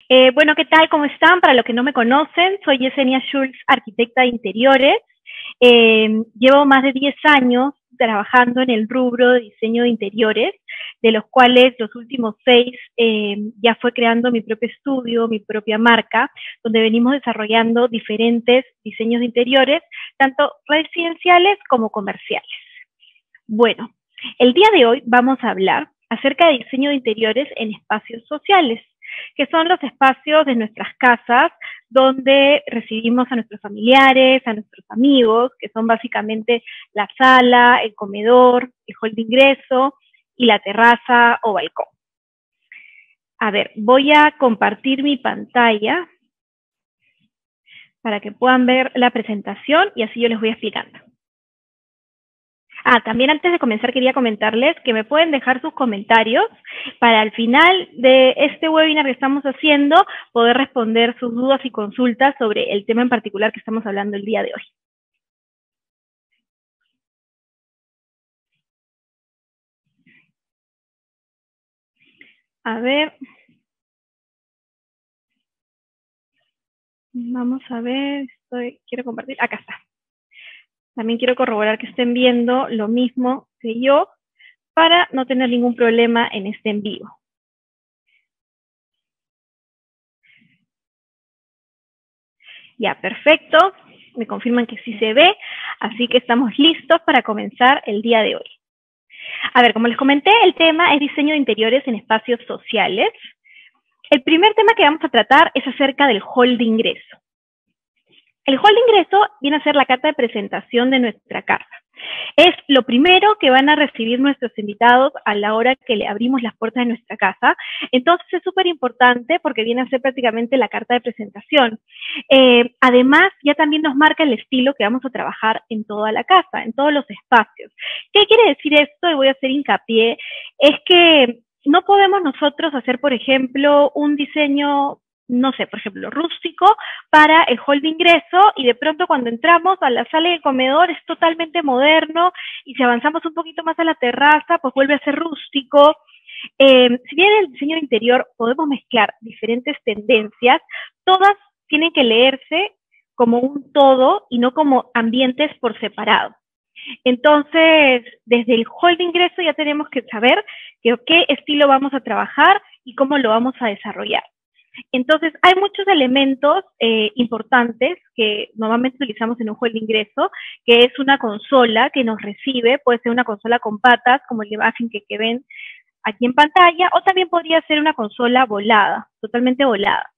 Bueno, ¿qué tal? ¿Cómo están? Para los que no me conocen, soy Yesenia Schultz, arquitecta de interiores. Llevo más de 10 años trabajando en el rubro de diseño de interiores, de los cuales los últimos 6 ya fue creando mi propio estudio, mi propia marca, donde venimos desarrollando diferentes diseños de interiores, tanto residenciales como comerciales. Bueno, el día de hoy vamos a hablar acerca de diseño de interiores en espacios sociales, que son los espacios de nuestras casas donde recibimos a nuestros familiares, a nuestros amigos, que son básicamente la sala, el comedor, el hall de ingreso y la terraza o balcón. A ver, voy a compartir mi pantalla para que puedan ver la presentación y así yo les voy explicando. También antes de comenzar quería comentarles que me pueden dejar sus comentarios para al final de este webinar que estamos haciendo poder responder sus dudas y consultas sobre el tema en particular que estamos hablando el día de hoy. A ver. Vamos a ver, quiero compartir, acá está. También quiero corroborar que estén viendo lo mismo que yo para no tener ningún problema en este en vivo. Ya, perfecto. Me confirman que sí se ve, así que estamos listos para comenzar el día de hoy. A ver, como les comenté, el tema es diseño de interiores en espacios sociales. El primer tema que vamos a tratar es acerca del hall de ingreso. El hall de ingreso viene a ser la carta de presentación de nuestra casa. Es lo primero que van a recibir nuestros invitados a la hora que le abrimos las puertas de nuestra casa. Entonces es súper importante porque viene a ser prácticamente la carta de presentación. Además, ya también nos marca el estilo que vamos a trabajar en toda la casa, en todos los espacios. ¿Qué quiere decir esto? Y voy a hacer hincapié. Es que no podemos nosotros hacer, por ejemplo, un diseño, no sé, por ejemplo, rústico para el hall de ingreso y de pronto cuando entramos a la sala y el comedor es totalmente moderno y si avanzamos un poquito más a la terraza, pues vuelve a ser rústico. Si bien en el diseño de interior podemos mezclar diferentes tendencias, todas tienen que leerse como un todo y no como ambientes por separado. Entonces, desde el hall de ingreso ya tenemos que saber qué estilo vamos a trabajar y cómo lo vamos a desarrollar. Entonces, hay muchos elementos importantes que normalmente utilizamos en un hall de ingreso, que es una consola que nos recibe, puede ser una consola con patas, como la imagen que ven aquí en pantalla, o también podría ser una consola volada, totalmente volada.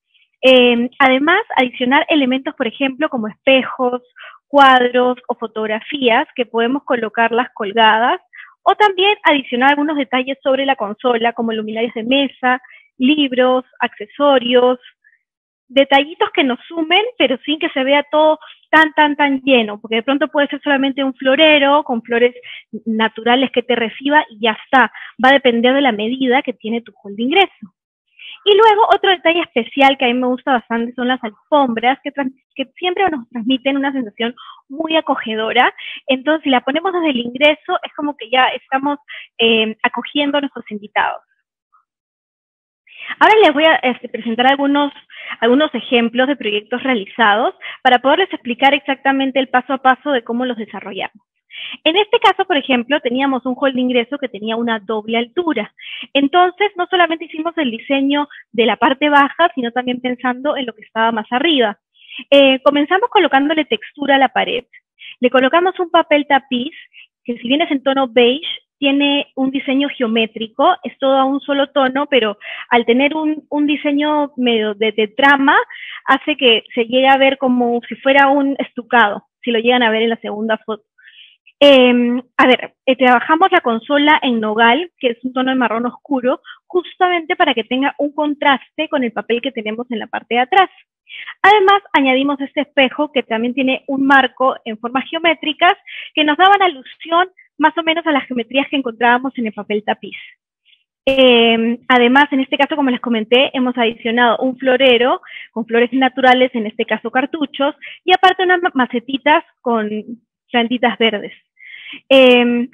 Además, adicionar elementos, por ejemplo, como espejos, cuadros o fotografías que podemos colocarlas colgadas, o también adicionar algunos detalles sobre la consola, como luminarias de mesa, libros, accesorios, detallitos que nos sumen, pero sin que se vea todo tan lleno, porque de pronto puede ser solamente un florero con flores naturales que te reciba y ya está. Va a depender de la medida que tiene tu hall de ingreso. Y luego otro detalle especial que a mí me gusta bastante son las alfombras que siempre nos transmiten una sensación muy acogedora. Entonces, si la ponemos desde el ingreso, es como que ya estamos acogiendo a nuestros invitados. Ahora les voy a presentar algunos ejemplos de proyectos realizados para poderles explicar exactamente el paso a paso de cómo los desarrollamos. En este caso, por ejemplo, teníamos un hall de ingreso que tenía una doble altura. Entonces, no solamente hicimos el diseño de la parte baja, sino también pensando en lo que estaba más arriba. Comenzamos colocándole textura a la pared. Le colocamos un papel tapiz, que si bien es en tono beige, tiene un diseño geométrico, es todo a un solo tono, pero al tener un diseño medio de trama, hace que se llegue a ver como si fuera un estucado, si lo llegan a ver en la segunda foto. Trabajamos la consola en nogal, que es un tono de marrón oscuro, justamente para que tenga un contraste con el papel que tenemos en la parte de atrás. Además, añadimos este espejo que también tiene un marco en formas geométricas que nos daban alusión más o menos a las geometrías que encontrábamos en el papel tapiz. Además, en este caso, como les comenté, hemos adicionado un florero con flores naturales, en este caso cartuchos, y aparte unas macetitas con plantitas verdes.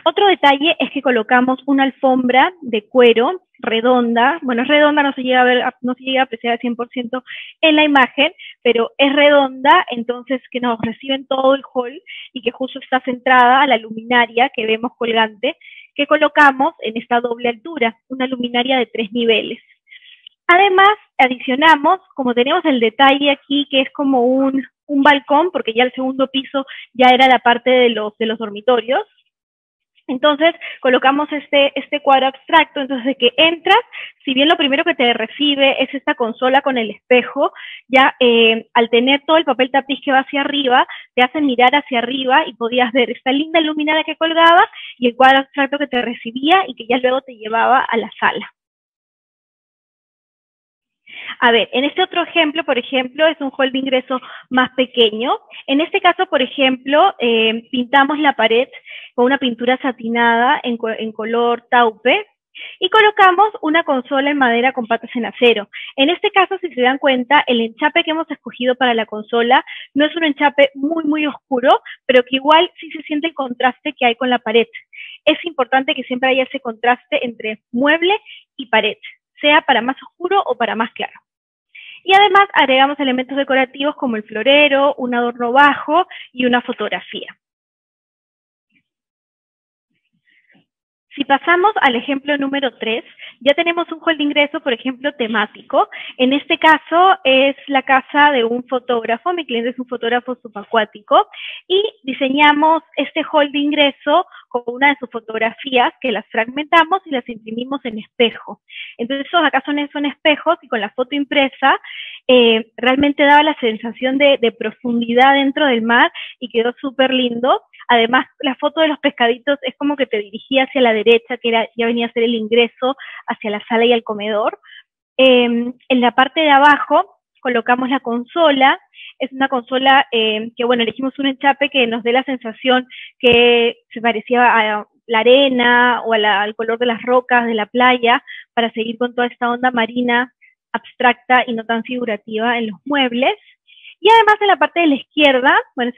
Otro detalle es que colocamos una alfombra de cuero redonda. Bueno, es redonda, no se llega a ver, no se llega a apreciar al 100% en la imagen, pero es redonda, entonces que nos reciben todo el hall y que justo está centrada a la luminaria que vemos colgante, que colocamos en esta doble altura, una luminaria de 3 niveles. Además, adicionamos, como tenemos el detalle aquí, que es como un balcón, porque ya el segundo piso ya era la parte de los dormitorios. Entonces, colocamos este cuadro abstracto, entonces de que entras, si bien lo primero que te recibe es esta consola con el espejo, ya al tener todo el papel tapiz que va hacia arriba, te hace mirar hacia arriba y podías ver esta linda luminaria que colgaba y el cuadro abstracto que te recibía y que ya luego te llevaba a la sala. A ver, en este otro ejemplo, por ejemplo, es un hall de ingreso más pequeño. En este caso, por ejemplo, pintamos la pared con una pintura satinada en color taupe y colocamos una consola en madera con patas en acero. En este caso, si se dan cuenta, el enchape que hemos escogido para la consola no es un enchape muy oscuro, pero que igual sí se siente el contraste que hay con la pared. Es importante que siempre haya ese contraste entre mueble y pared, sea para más oscuro o para más claro. Y además agregamos elementos decorativos como el florero, un adorno bajo y una fotografía. Si pasamos al ejemplo número 3, ya tenemos un hall de ingreso, por ejemplo, temático. En este caso es la casa de un fotógrafo, mi cliente es un fotógrafo subacuático, y diseñamos este hall de ingreso con una de sus fotografías que las fragmentamos y las imprimimos en espejo. Entonces, esos acá son espejos y con la foto impresa realmente daba la sensación de profundidad dentro del mar y quedó súper lindo. Además, la foto de los pescaditos es como que te dirigía hacia la derecha, que ya venía a ser el ingreso hacia la sala y el comedor. En la parte de abajo colocamos la consola. Es una consola que, bueno, elegimos un enchape que nos dé la sensación que se parecía a la arena o al color de las rocas de la playa, para seguir con toda esta onda marina abstracta y no tan figurativa en los muebles. Y además en la parte de la izquierda, bueno,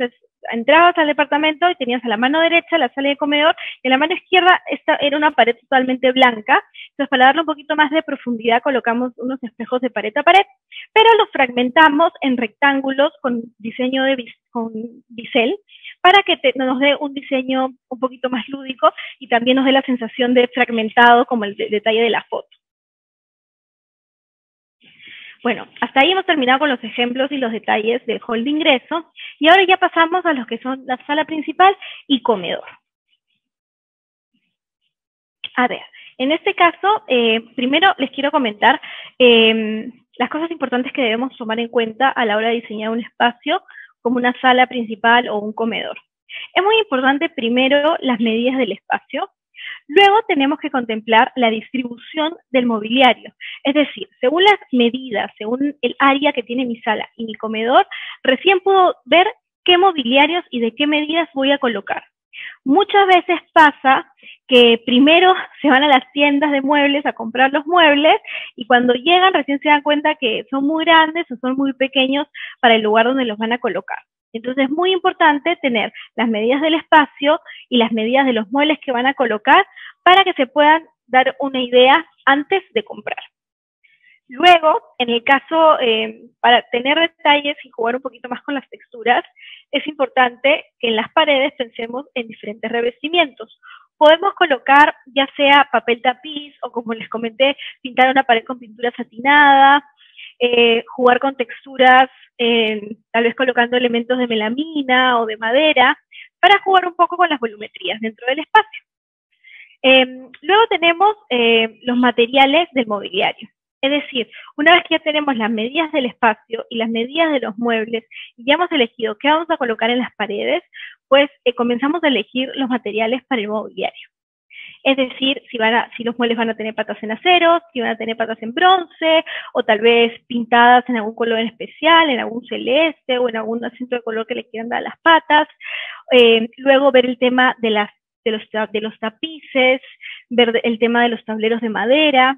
entrabas al departamento y tenías a la mano derecha la sala de comedor, y en la mano izquierda esta era una pared totalmente blanca. Entonces, para darle un poquito más de profundidad, colocamos unos espejos de pared a pared, pero los fragmentamos en rectángulos con diseño con bisel, para que nos dé un diseño un poquito más lúdico y también nos dé la sensación de fragmentado como el detalle de la foto. Bueno, hasta ahí hemos terminado con los ejemplos y los detalles del hall de ingreso, y ahora ya pasamos a los que son la sala principal y comedor. A ver, en este caso, primero les quiero comentar las cosas importantes que debemos tomar en cuenta a la hora de diseñar un espacio como una sala principal o un comedor. Es muy importante primero las medidas del espacio. Luego tenemos que contemplar la distribución del mobiliario, es decir, según las medidas, según el área que tiene mi sala y mi comedor, recién puedo ver qué mobiliarios y de qué medidas voy a colocar. Muchas veces pasa que primero se van a las tiendas de muebles a comprar los muebles y cuando llegan recién se dan cuenta que son muy grandes o son muy pequeños para el lugar donde los van a colocar. Entonces es muy importante tener las medidas del espacio y las medidas de los muebles que van a colocar para que se puedan dar una idea antes de comprar. Luego, en el caso, para tener detalles y jugar un poquito más con las texturas, es importante que en las paredes pensemos en diferentes revestimientos. Podemos colocar ya sea papel tapiz o, como les comenté, pintar una pared con pintura satinada, jugar con texturas, tal vez colocando elementos de melamina o de madera, para jugar un poco con las volumetrías dentro del espacio. Luego tenemos los materiales del mobiliario. Es decir, una vez que ya tenemos las medidas del espacio y las medidas de los muebles y ya hemos elegido qué vamos a colocar en las paredes, pues comenzamos a elegir los materiales para el mobiliario. Es decir, si los muebles van a tener patas en acero, si van a tener patas en bronce, o tal vez pintadas en algún color en especial, en algún celeste o en algún acento de color que le quieran dar a las patas. Luego ver el tema de los tapices, ver el tema de los tableros de madera.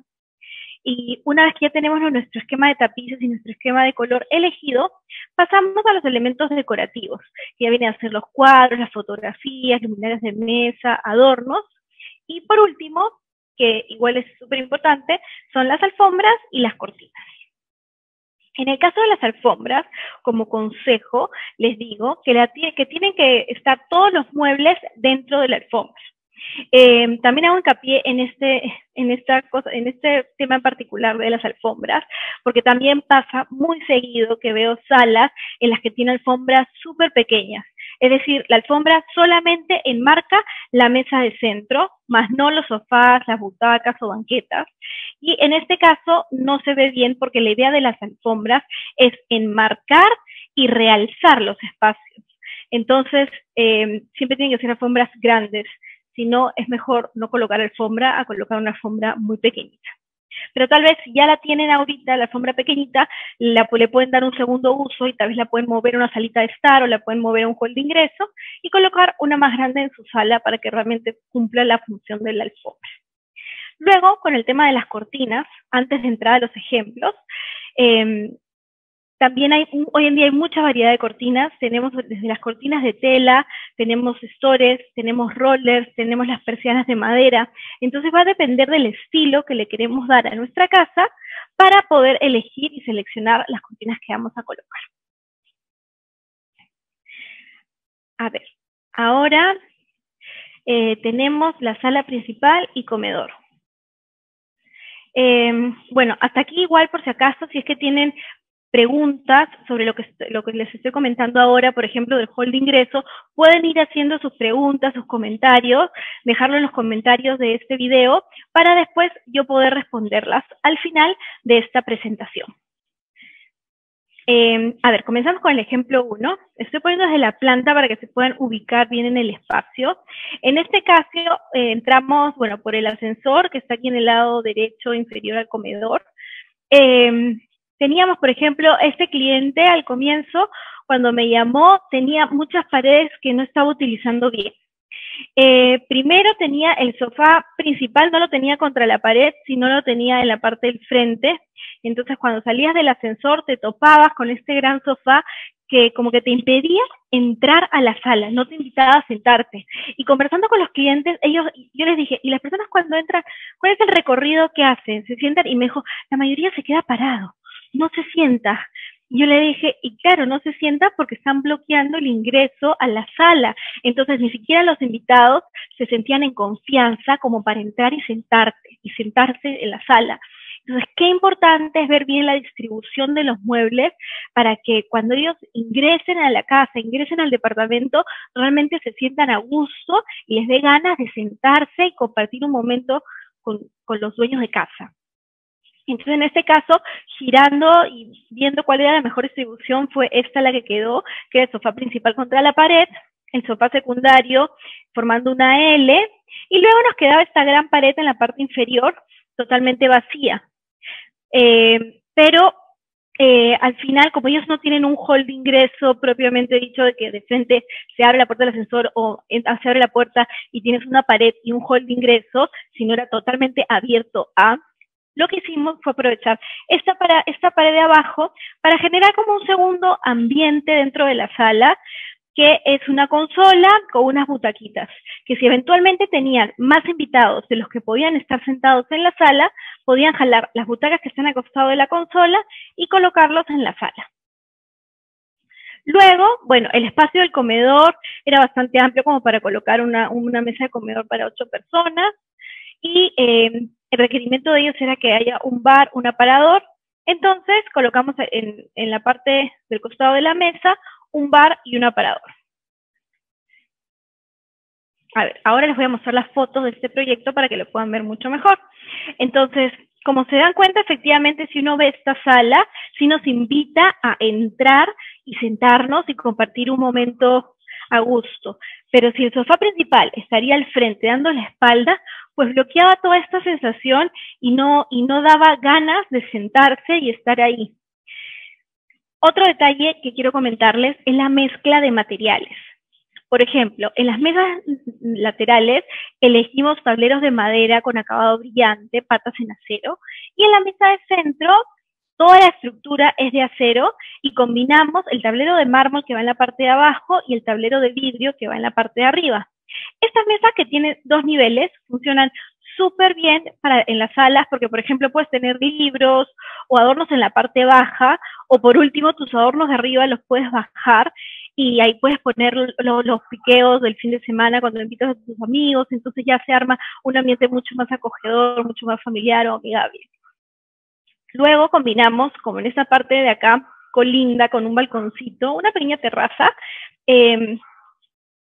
Y una vez que ya tenemos nuestro esquema de tapices y nuestro esquema de color elegido, pasamos a los elementos decorativos, que ya vienen a ser los cuadros, las fotografías, luminarias de mesa, adornos. Y por último, que igual es súper importante, son las alfombras y las cortinas. En el caso de las alfombras, como consejo, les digo que tienen que estar todos los muebles dentro de la alfombra. También hago hincapié en este tema en particular de las alfombras, porque también pasa muy seguido que veo salas en las que tienen alfombras súper pequeñas. Es decir, la alfombra solamente enmarca la mesa de centro, más no los sofás, las butacas o banquetas. Y en este caso no se ve bien porque la idea de las alfombras es enmarcar y realzar los espacios. Entonces, siempre tienen que ser alfombras grandes. Si no, es mejor no colocar alfombra a colocar una alfombra muy pequeñita. Pero tal vez si ya la tienen ahorita, la alfombra pequeñita, le pueden dar un segundo uso y tal vez la pueden mover a una salita de estar o la pueden mover a un hall de ingreso y colocar una más grande en su sala para que realmente cumpla la función de la alfombra. Luego, con el tema de las cortinas, antes de entrar a los ejemplos, también hoy en día hay mucha variedad de cortinas. Tenemos desde las cortinas de tela, tenemos stores, tenemos rollers, tenemos las persianas de madera. Entonces va a depender del estilo que le queremos dar a nuestra casa para poder elegir y seleccionar las cortinas que vamos a colocar. A ver, ahora tenemos la sala principal y comedor. Bueno, hasta aquí igual por si acaso, si es que tienen preguntas sobre lo que les estoy comentando ahora, por ejemplo, del hall de ingreso, pueden ir haciendo sus preguntas, sus comentarios, dejarlo en los comentarios de este video para después yo poder responderlas al final de esta presentación. A ver, comenzamos con el ejemplo 1. Estoy poniendo desde la planta para que se puedan ubicar bien en el espacio. En este caso, entramos, bueno, por el ascensor que está aquí en el lado derecho inferior al comedor. Teníamos, por ejemplo, este cliente al comienzo, cuando me llamó, tenía muchas paredes que no estaba utilizando bien. Primero tenía el sofá principal, no lo tenía contra la pared, sino lo tenía en la parte del frente. Entonces, cuando salías del ascensor, te topabas con este gran sofá que como que te impedía entrar a la sala, no te invitaba a sentarte. Y conversando con los clientes, yo les dije, ¿y las personas cuando entran, cuál es el recorrido que hacen? ¿Se sientan? Y me dijo, la mayoría se queda parado, no se sienta. Yo le dije, y claro, no se sienta porque están bloqueando el ingreso a la sala. Entonces, ni siquiera los invitados se sentían en confianza como para entrar y sentarse en la sala. Entonces, qué importante es ver bien la distribución de los muebles para que cuando ellos ingresen a la casa, ingresen al departamento, realmente se sientan a gusto y les dé ganas de sentarse y compartir un momento con los dueños de casa. Entonces, en este caso, girando y viendo cuál era la mejor distribución, fue esta la que quedó, que era el sofá principal contra la pared, el sofá secundario formando una L, y luego nos quedaba esta gran pared en la parte inferior, totalmente vacía. Pero al final, como ellos no tienen un hall de ingreso propiamente dicho, de que de frente se abre la puerta del ascensor o se abre la puerta y tienes una pared y un hall de ingreso, sino era totalmente abierto a... Lo que hicimos fue aprovechar esta pared de abajo para generar como un segundo ambiente dentro de la sala, que es una consola con unas butaquitas, que si eventualmente tenían más invitados de los que podían estar sentados en la sala, podían jalar las butacas que están al costado de la consola y colocarlos en la sala. Luego, bueno, el espacio del comedor era bastante amplio como para colocar una mesa de comedor para 8 personas, y el requerimiento de ellos era que haya un bar, un aparador. Entonces colocamos en la parte del costado de la mesa un bar y un aparador. A ver, ahora les voy a mostrar las fotos de este proyecto para que lo puedan ver mucho mejor. Entonces, como se dan cuenta, efectivamente, si uno ve esta sala, sí nos invita a entrar y sentarnos y compartir un momento a gusto. Pero si el sofá principal estaría al frente dando la espalda, pues bloqueaba toda esta sensación y no daba ganas de sentarse y estar ahí. Otro detalle que quiero comentarles es la mezcla de materiales. Por ejemplo, en las mesas laterales elegimos tableros de madera con acabado brillante, patas en acero, y en la mesa de centro toda la estructura es de acero y combinamos el tablero de mármol que va en la parte de abajo y el tablero de vidrio que va en la parte de arriba. Estas mesas, que tienen 2 niveles, funcionan súper bien en las salas, porque por ejemplo puedes tener libros o adornos en la parte baja, o por último tus adornos de arriba los puedes bajar y ahí puedes poner los piqueos del fin de semana cuando invitas a tus amigos, entonces ya se arma un ambiente mucho más acogedor, mucho más familiar o amigable. Luego combinamos, como en esta parte de acá, colinda con un balconcito, una pequeña terraza,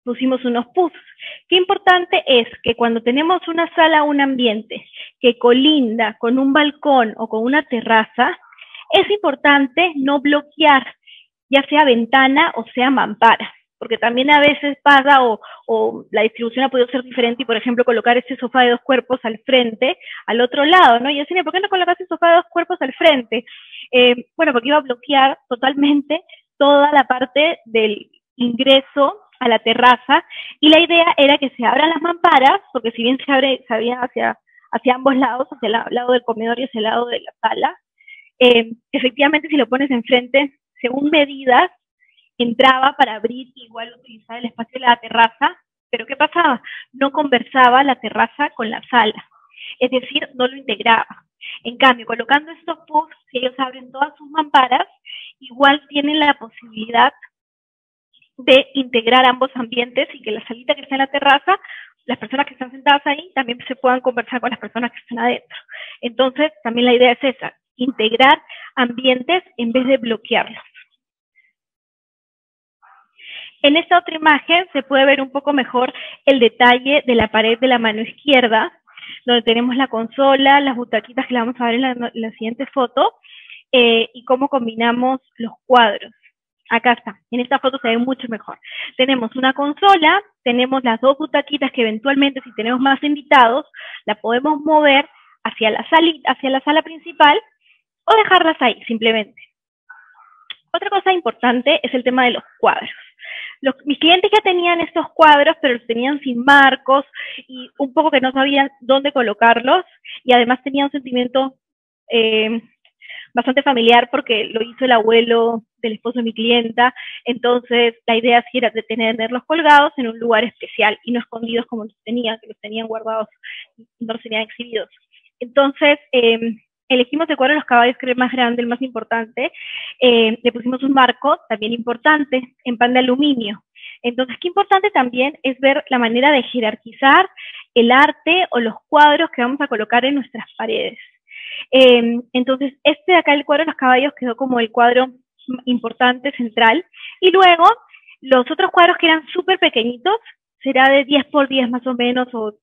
pusimos unos puffs. Qué importante es que cuando tenemos una sala o un ambiente que colinda con un balcón o con una terraza, es importante no bloquear, ya sea ventana o sea mampara, porque también a veces pasa o la distribución ha podido ser diferente y, por ejemplo, colocar ese sofá de 2 cuerpos al frente, al otro lado, ¿no? Y yo decía, ¿por qué no colocas ese sofá de 2 cuerpos al frente? Bueno, porque iba a bloquear totalmente toda la parte del ingreso a la terraza, y la idea era que se abran las mamparas, porque si bien se abría hacia ambos lados, hacia el lado del comedor y hacia el lado de la sala, efectivamente si lo pones enfrente, según medidas, entraba para abrir, igual utilizar el espacio de la terraza, pero ¿qué pasaba? No conversaba la terraza con la sala, es decir, no lo integraba. En cambio, colocando estos puffs, si ellos abren todas sus mamparas, igual tienen la posibilidad de integrar ambos ambientes y que la salita que está en la terraza, las personas que están sentadas ahí también se puedan conversar con las personas que están adentro. Entonces, también la idea es esa, integrar ambientes en vez de bloquearlos. En esta otra imagen se puede ver un poco mejor el detalle de la pared de la mano izquierda, donde tenemos la consola, las butaquitas que la vamos a ver en la siguiente foto, y cómo combinamos los cuadros. Acá está, en esta foto se ve mucho mejor. Tenemos una consola, tenemos las 2 butaquitas que eventualmente, si tenemos más invitados, la podemos mover hacia la sala principal o dejarlas ahí, simplemente. Otra cosa importante es el tema de los cuadros. Mis clientes ya tenían estos cuadros, pero los tenían sin marcos y un poco que no sabían dónde colocarlos, y además tenía un sentimiento bastante familiar porque lo hizo el abuelo del esposo de mi clienta. Entonces la idea sí era de tenerlos colgados en un lugar especial y no escondidos como los tenían, que los tenían guardados y no los tenían exhibidos. Entonces elegimos el cuadro de los caballos, que era el más grande, el más importante. Le pusimos un marco también importante en pan de aluminio. Entonces, qué importante también es ver la manera de jerarquizar el arte o los cuadros que vamos a colocar en nuestras paredes. Entonces, este de acá, el cuadro de los caballos, quedó como el cuadro importante, central. Y luego, los otros cuadros que eran súper pequeñitos, será de 10 por 10 más o menos, o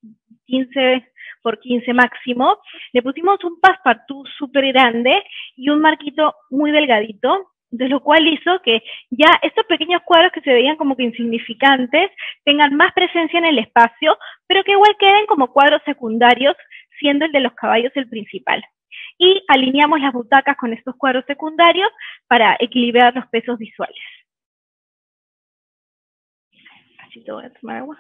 15 por 15 máximo. Le pusimos un passepartout súper grande y un marquito muy delgadito, de lo cual hizo que ya estos pequeños cuadros que se veían como que insignificantes tengan más presencia en el espacio, pero que igual queden como cuadros secundarios, siendo el de los caballos el principal. Y alineamos las butacas con estos cuadros secundarios para equilibrar los pesos visuales. Así te voy a tomar agua.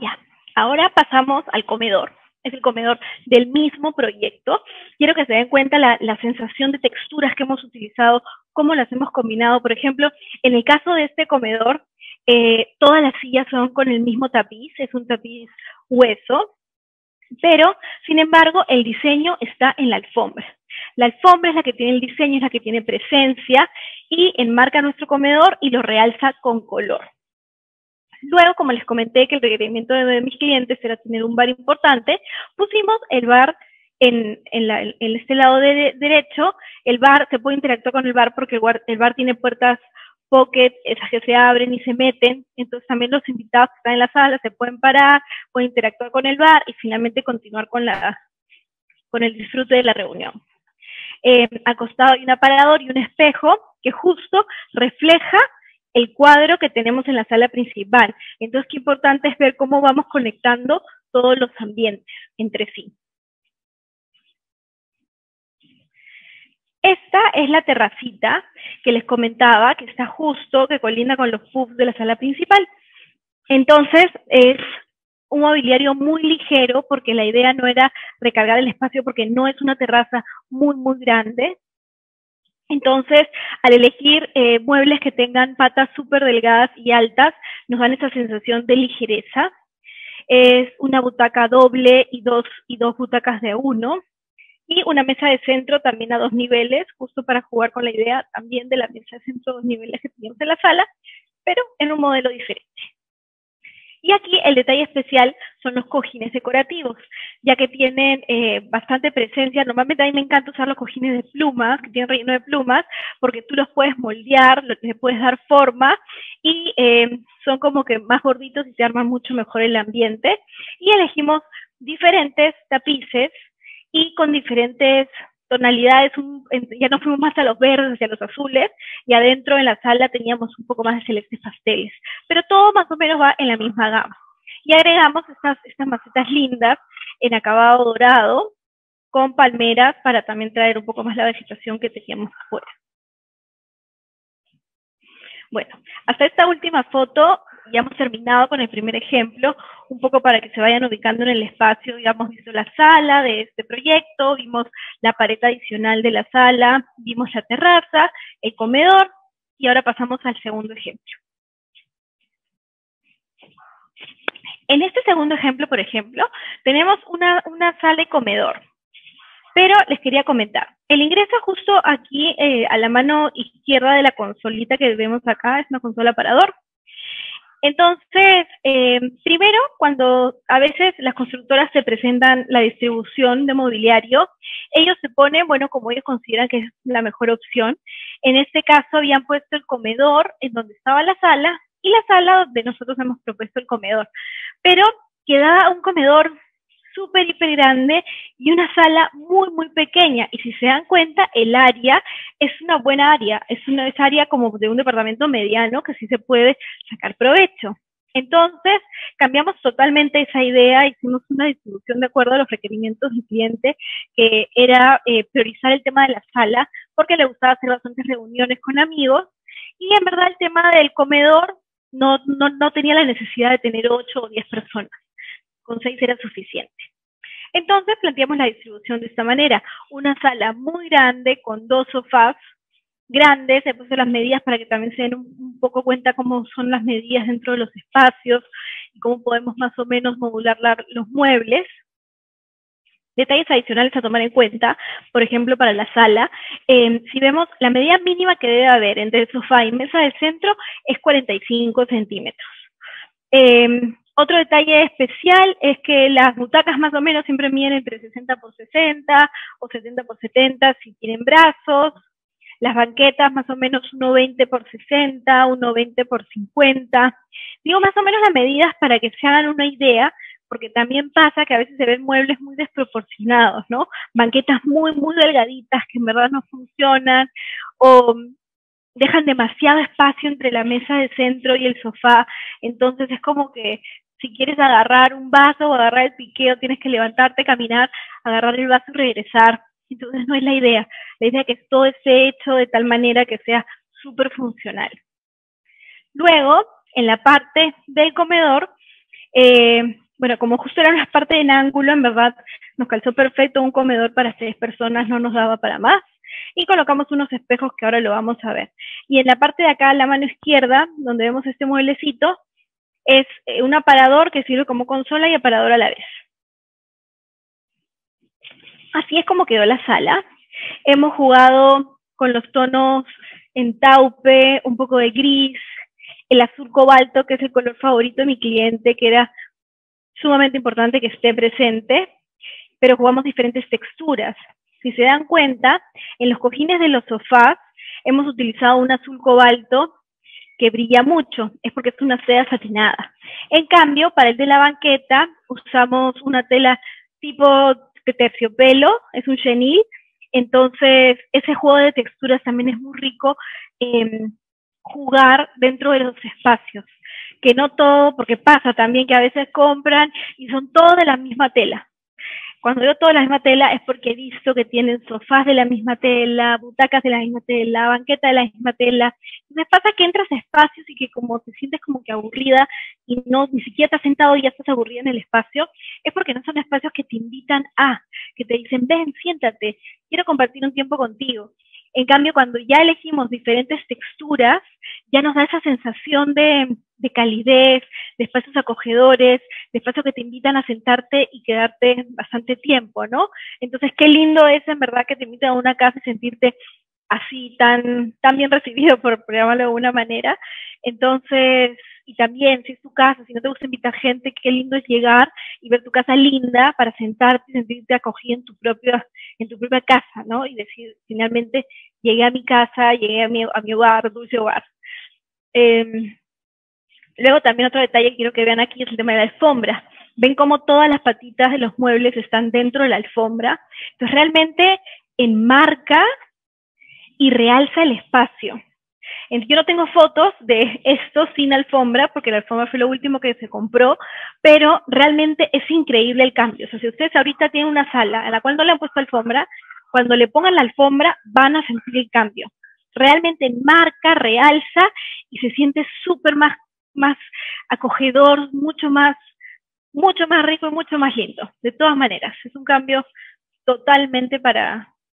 Ya, ahora pasamos al comedor. Es el comedor del mismo proyecto. Quiero que se den cuenta la sensación de texturas que hemos utilizado, cómo las hemos combinado. Por ejemplo, en el caso de este comedor, todas las sillas son con el mismo tapiz, es un tapiz hueso, pero, sin embargo, el diseño está en la alfombra. La alfombra es la que tiene el diseño, es la que tiene presencia y enmarca nuestro comedor y lo realza con color. Luego, como les comenté que el requerimiento de mis clientes era tener un bar importante, pusimos el bar en este lado derecho. El bar, se puede interactuar con el bar porque el bar tiene puertas pocket, esas que se abren y se meten. Entonces también los invitados que están en la sala se pueden parar, pueden interactuar con el bar y finalmente continuar con el disfrute de la reunión. Al costado hay un aparador y un espejo que justo refleja el cuadro que tenemos en la sala principal. Entonces, qué importante es ver cómo vamos conectando todos los ambientes entre sí. Esta es la terracita que les comentaba, que está justo, que colinda con los puffs de la sala principal. Entonces, es un mobiliario muy ligero, porque la idea no era recargar el espacio, porque no es una terraza muy, muy grande. Entonces, al elegir muebles que tengan patas súper delgadas y altas, nos dan esa sensación de ligereza. Es una butaca doble y dos butacas de a uno. Y una mesa de centro también a 2 niveles, justo para jugar con la idea también de la mesa de centro a 2 niveles que teníamos en la sala, pero en un modelo diferente. Y aquí el detalle especial son los cojines decorativos, ya que tienen bastante presencia. Normalmente a mí me encanta usar los cojines de plumas, que tienen relleno de plumas, porque tú los puedes moldear, le puedes dar forma y son como que más gorditos y te arman mucho mejor el ambiente. Y elegimos diferentes tapices y con diferentes tonalidades, ya nos fuimos más a los verdes, hacia los azules, y adentro en la sala teníamos un poco más de celestes pasteles, pero todo más o menos va en la misma gama. Y agregamos estas macetas lindas en acabado dorado, con palmeras para también traer un poco más la vegetación que teníamos afuera. Bueno, hasta esta última foto ya hemos terminado con el primer ejemplo, un poco para que se vayan ubicando en el espacio. Ya hemos visto la sala de este proyecto, vimos la pared adicional de la sala, vimos la terraza, el comedor, y ahora pasamos al segundo ejemplo. En este segundo ejemplo, por ejemplo, tenemos una sala y comedor. Pero les quería comentar, el ingreso justo aquí a la mano izquierda de la consolita que vemos acá, es una consola aparador. Entonces, primero, cuando a veces las constructoras te presentan la distribución de mobiliario, ellos se ponen, bueno, como ellos consideran que es la mejor opción. En este caso habían puesto el comedor en donde estaba la sala, y la sala donde nosotros hemos propuesto el comedor. Pero queda un comedor súper, hiper grande y una sala muy, muy pequeña. Y si se dan cuenta, el área es una buena área, es área como de un departamento mediano que sí se puede sacar provecho. Entonces, cambiamos totalmente esa idea, hicimos una distribución de acuerdo a los requerimientos del cliente, que era priorizar el tema de la sala, porque le gustaba hacer bastantes reuniones con amigos, y en verdad el tema del comedor no tenía la necesidad de tener 8 o 10 personas. Con 6 era suficiente. Entonces planteamos la distribución de esta manera. Una sala muy grande con 2 sofás grandes. He puesto las medidas para que también se den un poco cuenta cómo son las medidas dentro de los espacios y cómo podemos más o menos modular los muebles. Detalles adicionales a tomar en cuenta, por ejemplo, para la sala, si vemos la medida mínima que debe haber entre el sofá y mesa del centro es 45 centímetros. Otro detalle especial es que las butacas más o menos siempre miden entre 60 por 60 o 70 por 70 si tienen brazos. Las banquetas más o menos 1,20 por 60, 1,20 por 50. Digo más o menos las medidas para que se hagan una idea, porque también pasa que a veces se ven muebles muy desproporcionados, ¿no? Banquetas muy, muy delgaditas que en verdad no funcionan, o dejan demasiado espacio entre la mesa de centro y el sofá. Entonces es como que si quieres agarrar un vaso o agarrar el piqueo, tienes que levantarte, caminar, agarrar el vaso y regresar. Entonces no es la idea. La idea es que todo esté hecho de tal manera que sea súper funcional. Luego, en la parte del comedor, bueno, como justo era una parte en ángulo, en verdad nos calzó perfecto. Un comedor para 6 personas no nos daba para más. Y colocamos unos espejos que ahora lo vamos a ver. Y en la parte de acá, a la mano izquierda, donde vemos este mueblecito, es un aparador que sirve como consola y aparador a la vez. Así es como quedó la sala. Hemos jugado con los tonos en taupe, un poco de gris, el azul cobalto, que es el color favorito de mi cliente, que era sumamente importante que esté presente, pero jugamos diferentes texturas. Si se dan cuenta, en los cojines de los sofás hemos utilizado un azul cobalto que brilla mucho, es porque es una seda satinada. En cambio, para el de la banqueta, usamos una tela tipo de terciopelo, es un chenil, entonces ese juego de texturas también es muy rico jugar dentro de los espacios, que no todo, porque pasa también que a veces compran y son todos de la misma tela. Cuando digo toda la misma tela es porque he visto que tienen sofás de la misma tela, butacas de la misma tela, banqueta de la misma tela. Entonces pasa que entras a espacios y que como te sientes como que aburrida y no ni siquiera estás sentado y ya estás aburrida en el espacio, es porque no son espacios que te invitan a, que te dicen, ven, siéntate, quiero compartir un tiempo contigo. En cambio, cuando ya elegimos diferentes texturas, ya nos da esa sensación de calidez, de espacios acogedores, de espacios que te invitan a sentarte y quedarte bastante tiempo, ¿no? Entonces, qué lindo es en verdad que te inviten a una casa y sentirte así tan bien recibido, por llamarlo de alguna manera. Entonces, y también, si es tu casa, si no te gusta invitar gente, qué lindo es llegar y ver tu casa linda para sentarte y sentirte acogida en tu propia casa, ¿no? Y decir, finalmente, llegué a mi casa, llegué a mi hogar, dulce hogar. Luego también otro detalle que quiero que vean aquí es el tema de la alfombra. Ven cómo todas las patitas de los muebles están dentro de la alfombra. Entonces realmente enmarca y realza el espacio. Yo no tengo fotos de esto sin alfombra, porque la alfombra fue lo último que se compró, pero realmente es increíble el cambio. O sea, si ustedes ahorita tienen una sala a la cual no le han puesto alfombra, cuando le pongan la alfombra van a sentir el cambio. Realmente marca, realza y se siente súper más acogedor, mucho más rico y mucho más lindo. De todas maneras, es un cambio totalmente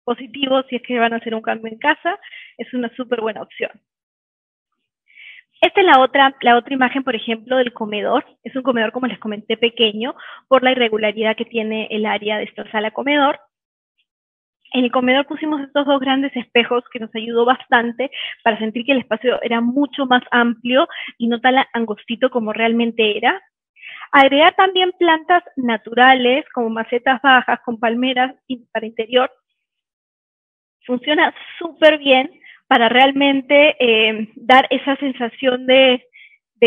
positivo. Si es que van a hacer un cambio en casa, es una súper buena opción. Esta es la otra imagen, por ejemplo, del comedor. Es un comedor, como les comenté, pequeño, por la irregularidad que tiene el área de esta sala comedor. En el comedor pusimos estos dos grandes espejos que nos ayudó bastante para sentir que el espacio era mucho más amplio y no tan angostito como realmente era. Agregar también plantas naturales, como macetas bajas, con palmeras para interior. Funciona súper bien para realmente dar esa sensación de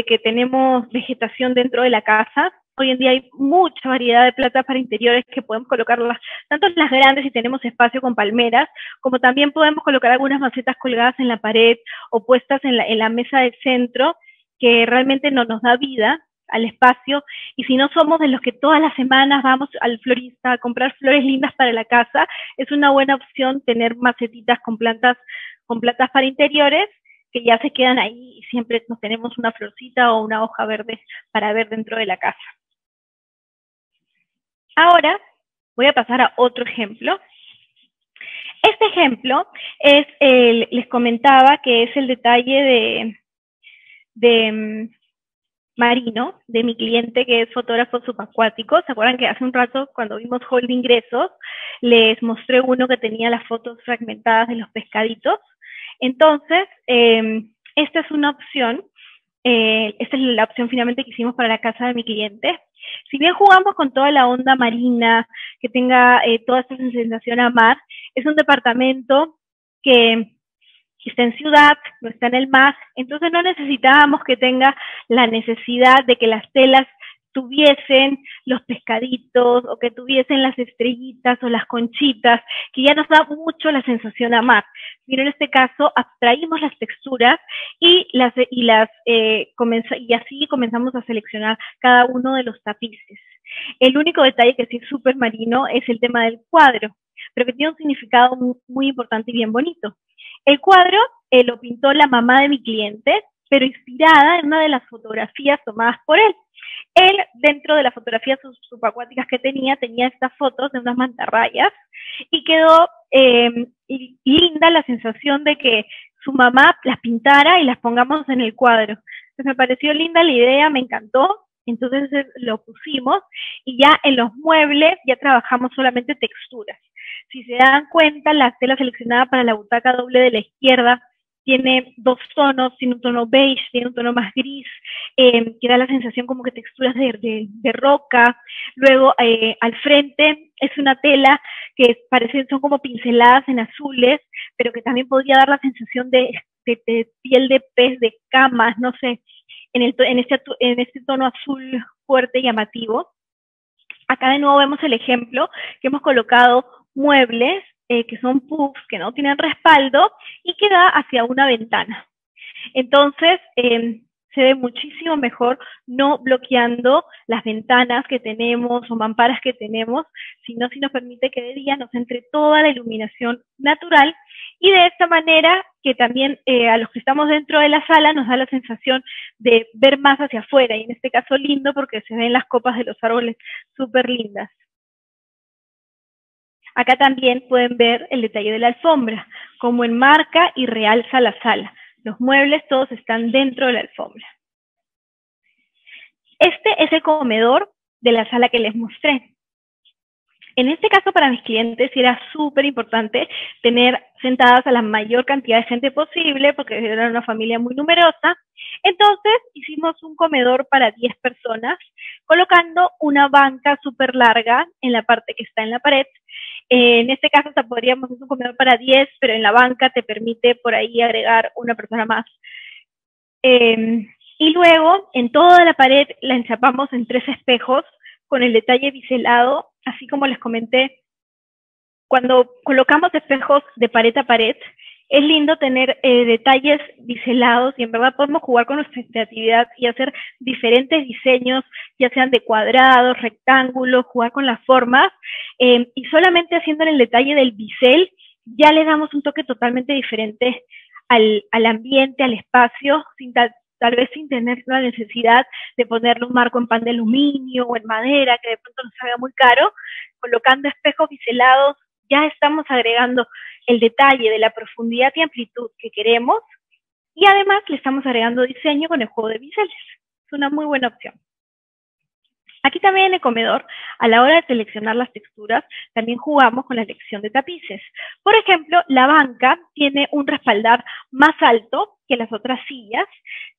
que tenemos vegetación dentro de la casa. Hoy en día hay mucha variedad de plantas para interiores que podemos colocarlas, tanto las grandes si tenemos espacio con palmeras, como también podemos colocar algunas macetas colgadas en la pared o puestas en la mesa del centro, que realmente no nos da vida al espacio. Y si no somos de los que todas las semanas vamos al florista a comprar flores lindas para la casa, es una buena opción tener macetitas con plantas para interiores que ya se quedan ahí y siempre nos tenemos una florcita o una hoja verde para ver dentro de la casa. Ahora voy a pasar a otro ejemplo. Este ejemplo es les comentaba que es el detalle de Marino, de mi cliente que es fotógrafo subacuático. ¿Se acuerdan que hace un rato cuando vimos hall de ingresos les mostré uno que tenía las fotos fragmentadas de los pescaditos? Entonces, esta es una opción, esta es la opción finalmente que hicimos para la casa de mi cliente. Si bien jugamos con toda la onda marina, que tenga toda esta sensación a mar, es un departamento que está en ciudad, no está en el mar, entonces no necesitábamos que tenga la necesidad de que las telas tuviesen los pescaditos o que tuviesen las estrellitas o las conchitas, que ya nos da mucho la sensación a mar. Pero en este caso abstraímos las texturas y así comenzamos a seleccionar cada uno de los tapices. El único detalle que sí es súper marino es el tema del cuadro, pero que tiene un significado muy importante y bien bonito. El cuadro lo pintó la mamá de mi cliente, pero inspirada en una de las fotografías tomadas por él. Él, dentro de las fotografías subacuáticas que tenía estas fotos de unas mantarrayas y quedó linda la sensación de que su mamá las pintara y las pongamos en el cuadro. Entonces me pareció linda la idea, me encantó, entonces lo pusimos y ya en los muebles ya trabajamos solamente texturas. Si se dan cuenta, la tela seleccionada para la butaca doble de la izquierda tiene dos tonos, tiene un tono beige, tiene un tono más gris, que da la sensación como que texturas de roca. Luego, al frente es una tela que son como pinceladas en azules, pero que también podría dar la sensación de piel de pez, de camas, no sé, en este tono azul fuerte y llamativo. Acá de nuevo vemos el ejemplo que hemos colocado muebles que son puffs, que no tienen respaldo y que da hacia una ventana. Entonces, se ve muchísimo mejor no bloqueando las ventanas que tenemos o mamparas que tenemos, sino si nos permite que de día nos entre toda la iluminación natural y de esta manera que también a los que estamos dentro de la sala nos da la sensación de ver más hacia afuera y en este caso lindo porque se ven las copas de los árboles súper lindas. Acá también pueden ver el detalle de la alfombra, cómo enmarca y realza la sala. Los muebles todos están dentro de la alfombra. Este es el comedor de la sala que les mostré. En este caso, para mis clientes, era súper importante tener sentadas a la mayor cantidad de gente posible, porque era una familia muy numerosa. Entonces, hicimos un comedor para 10 personas, colocando una banca súper larga en la parte que está en la pared. En este caso, hasta podríamos hacer un comedor para 10, pero en la banca te permite por ahí agregar una persona más. Y luego, en toda la pared, la enchapamos en 3 espejos, con el detalle biselado, así como les comenté. Cuando colocamos espejos de pared a pared, es lindo tener detalles biselados y en verdad podemos jugar con nuestra creatividad y hacer diferentes diseños, ya sean de cuadrados, rectángulos, jugar con las formas, y solamente haciendo el detalle del bisel ya le damos un toque totalmente diferente al ambiente, al espacio, tal vez sin tener la necesidad de ponerle un marco en pan de aluminio o en madera, que de pronto nos salga muy caro. Colocando espejos biselados, ya estamos agregando el detalle de la profundidad y amplitud que queremos, y además le estamos agregando diseño con el juego de biseles. Es una muy buena opción. Aquí también en el comedor, a la hora de seleccionar las texturas, también jugamos con la elección de tapices. Por ejemplo, la banca tiene un respaldar más alto que las otras sillas,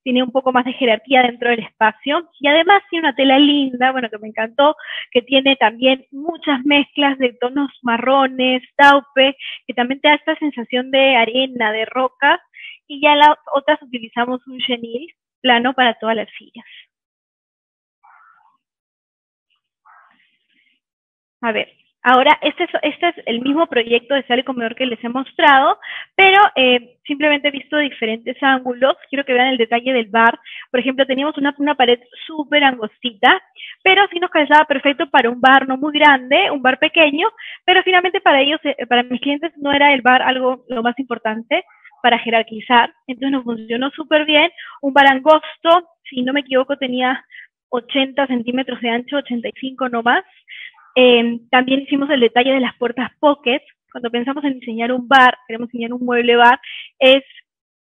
tiene un poco más de jerarquía dentro del espacio, y además tiene una tela linda, bueno, que me encantó, que tiene también muchas mezclas de tonos marrones, taupe, que también te da esta sensación de arena, de roca, y ya las otras utilizamos un chenil plano para todas las sillas. A ver, ahora este es el mismo proyecto de sala y comedor que les he mostrado, pero simplemente he visto diferentes ángulos. Quiero que vean el detalle del bar. Por ejemplo, teníamos una pared súper angostita, pero sí nos calzaba perfecto para un bar no muy grande, un bar pequeño, pero finalmente para ellos, para mis clientes, no era el bar lo más importante para jerarquizar. Entonces nos funcionó súper bien. Un bar angosto, si no me equivoco, tenía 80 centímetros de ancho, 85 no más. También hicimos el detalle de las puertas pocket. Cuando pensamos en diseñar un bar, queremos diseñar un mueble bar, es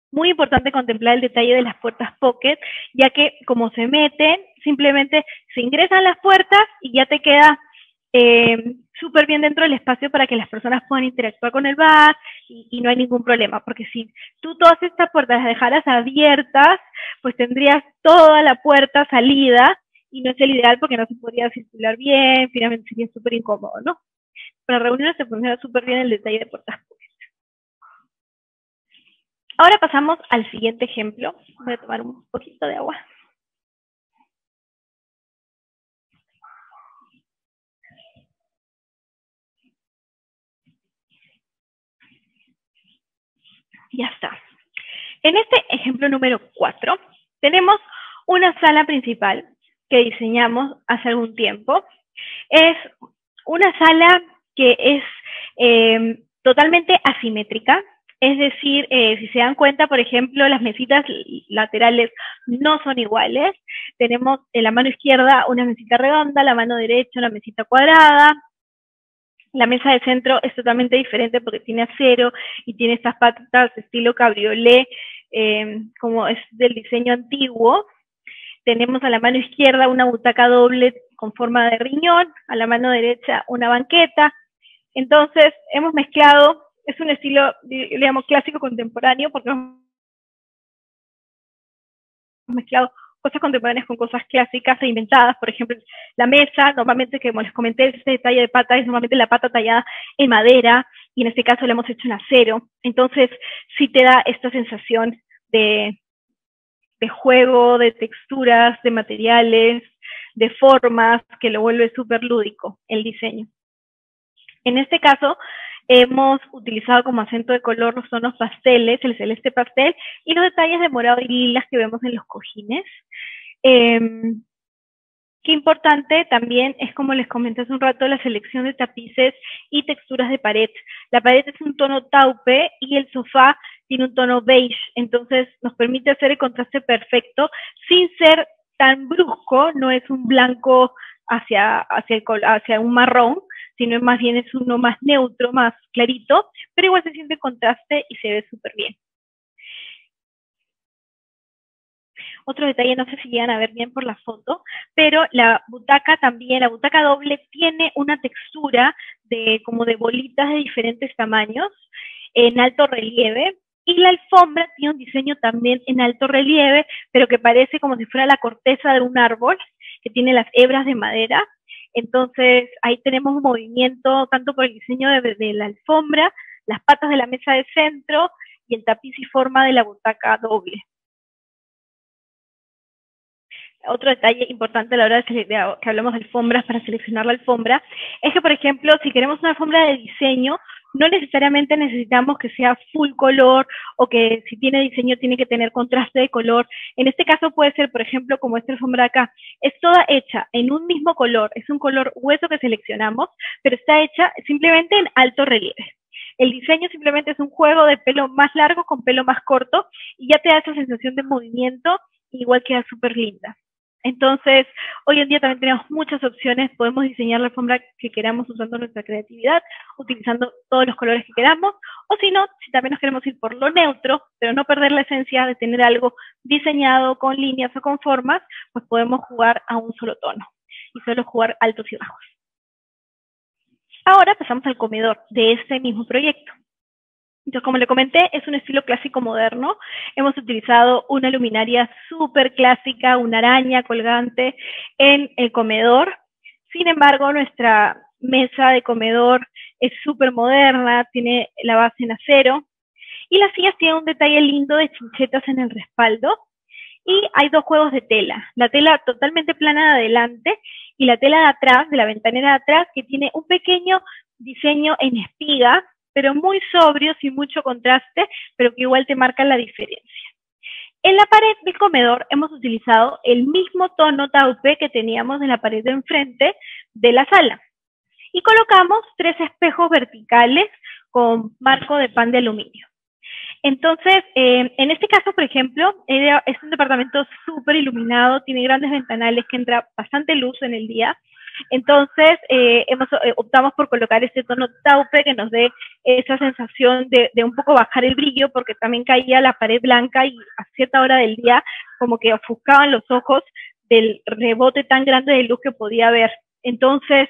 muy importante contemplar el detalle de las puertas pocket, ya que como se meten, simplemente se ingresan las puertas y ya te queda súper bien dentro del espacio para que las personas puedan interactuar con el bar y no hay ningún problema, porque si tú todas estas puertas las dejaras abiertas, pues tendrías toda la puerta salida y no es el ideal porque no se podría circular bien, finalmente sería súper incómodo, ¿no? Para reuniones se funciona súper bien el detalle de puertas pocket. Ahora pasamos al siguiente ejemplo. Voy a tomar un poquito de agua. Ya está. En este ejemplo número 4, tenemos una sala principal que diseñamos hace algún tiempo. Es una sala que es totalmente asimétrica, es decir, si se dan cuenta, por ejemplo, las mesitas laterales no son iguales. Tenemos en la mano izquierda una mesita redonda, la mano derecha una mesita cuadrada. La mesa de centro es totalmente diferente porque tiene acero y tiene estas patas estilo cabriolet, como es del diseño antiguo. Tenemos a la mano izquierda una butaca doble con forma de riñón, a la mano derecha una banqueta. Entonces, hemos mezclado, es un estilo, digamos, clásico contemporáneo, porque hemos mezclado cosas contemporáneas con cosas clásicas e inventadas. Por ejemplo, la mesa, normalmente, como les comenté, este detalle de pata es normalmente la pata tallada en madera, y en este caso la hemos hecho en acero. Entonces, sí te da esta sensación de juego, de texturas, de materiales, de formas, que lo vuelve súper lúdico el diseño. En este caso, hemos utilizado como acento de color los tonos pasteles, el celeste pastel, y los detalles de morado y lilas que vemos en los cojines. Qué importante también es, como les comenté hace un rato, la selección de tapices y texturas de pared. La pared es un tono taupe y el sofá tiene un tono beige, entonces nos permite hacer el contraste perfecto sin ser tan brusco, no es un blanco hacia un marrón, sino más bien es uno más neutro, más clarito, pero igual se siente contraste y se ve súper bien. Otro detalle, no sé si llegan a ver bien por la foto, pero la butaca también, la butaca doble tiene una textura como de bolitas de diferentes tamaños en alto relieve, y la alfombra tiene un diseño también en alto relieve, pero que parece como si fuera la corteza de un árbol, que tiene las hebras de madera. Entonces ahí tenemos un movimiento tanto por el diseño de la alfombra, las patas de la mesa de centro y el tapiz y forma de la butaca doble. Otro detalle importante a la hora de que hablamos de alfombras para seleccionar la alfombra es que, por ejemplo, si queremos una alfombra de diseño, no necesariamente necesitamos que sea full color o que si tiene diseño tiene que tener contraste de color. En este caso puede ser, por ejemplo, como esta alfombra de acá, es toda hecha en un mismo color, es un color hueso que seleccionamos, pero está hecha simplemente en alto relieve. El diseño simplemente es un juego de pelo más largo con pelo más corto y ya te da esa sensación de movimiento, igual queda súper linda. Entonces, hoy en día también tenemos muchas opciones, podemos diseñar la alfombra que queramos usando nuestra creatividad, utilizando todos los colores que queramos, o si no, si también nos queremos ir por lo neutro, pero no perder la esencia de tener algo diseñado con líneas o con formas, pues podemos jugar a un solo tono y solo jugar altos y bajos. Ahora pasamos al comedor de este mismo proyecto. Entonces, como le comenté, es un estilo clásico moderno. Hemos utilizado una luminaria súper clásica, una araña colgante en el comedor. Sin embargo, nuestra mesa de comedor es súper moderna, tiene la base en acero. Y las sillas tienen un detalle lindo de chinchetas en el respaldo. Y hay dos juegos de tela. La tela totalmente plana de adelante y la tela de atrás, de la ventanera de atrás, que tiene un pequeño diseño en espiga, pero muy sobrio, sin mucho contraste, pero que igual te marca la diferencia. En la pared del comedor hemos utilizado el mismo tono taupe que teníamos en la pared de enfrente de la sala. Y colocamos 3 espejos verticales con marco de pan de aluminio. Entonces, en este caso, por ejemplo, es un departamento súper iluminado, tiene grandes ventanales que entra bastante luz en el día. Entonces, optamos por colocar este tono taupe que nos dé esa sensación de un poco bajar el brillo, porque también caía la pared blanca y a cierta hora del día como que ofuscaban los ojos del rebote tan grande de luz que podía haber. Entonces,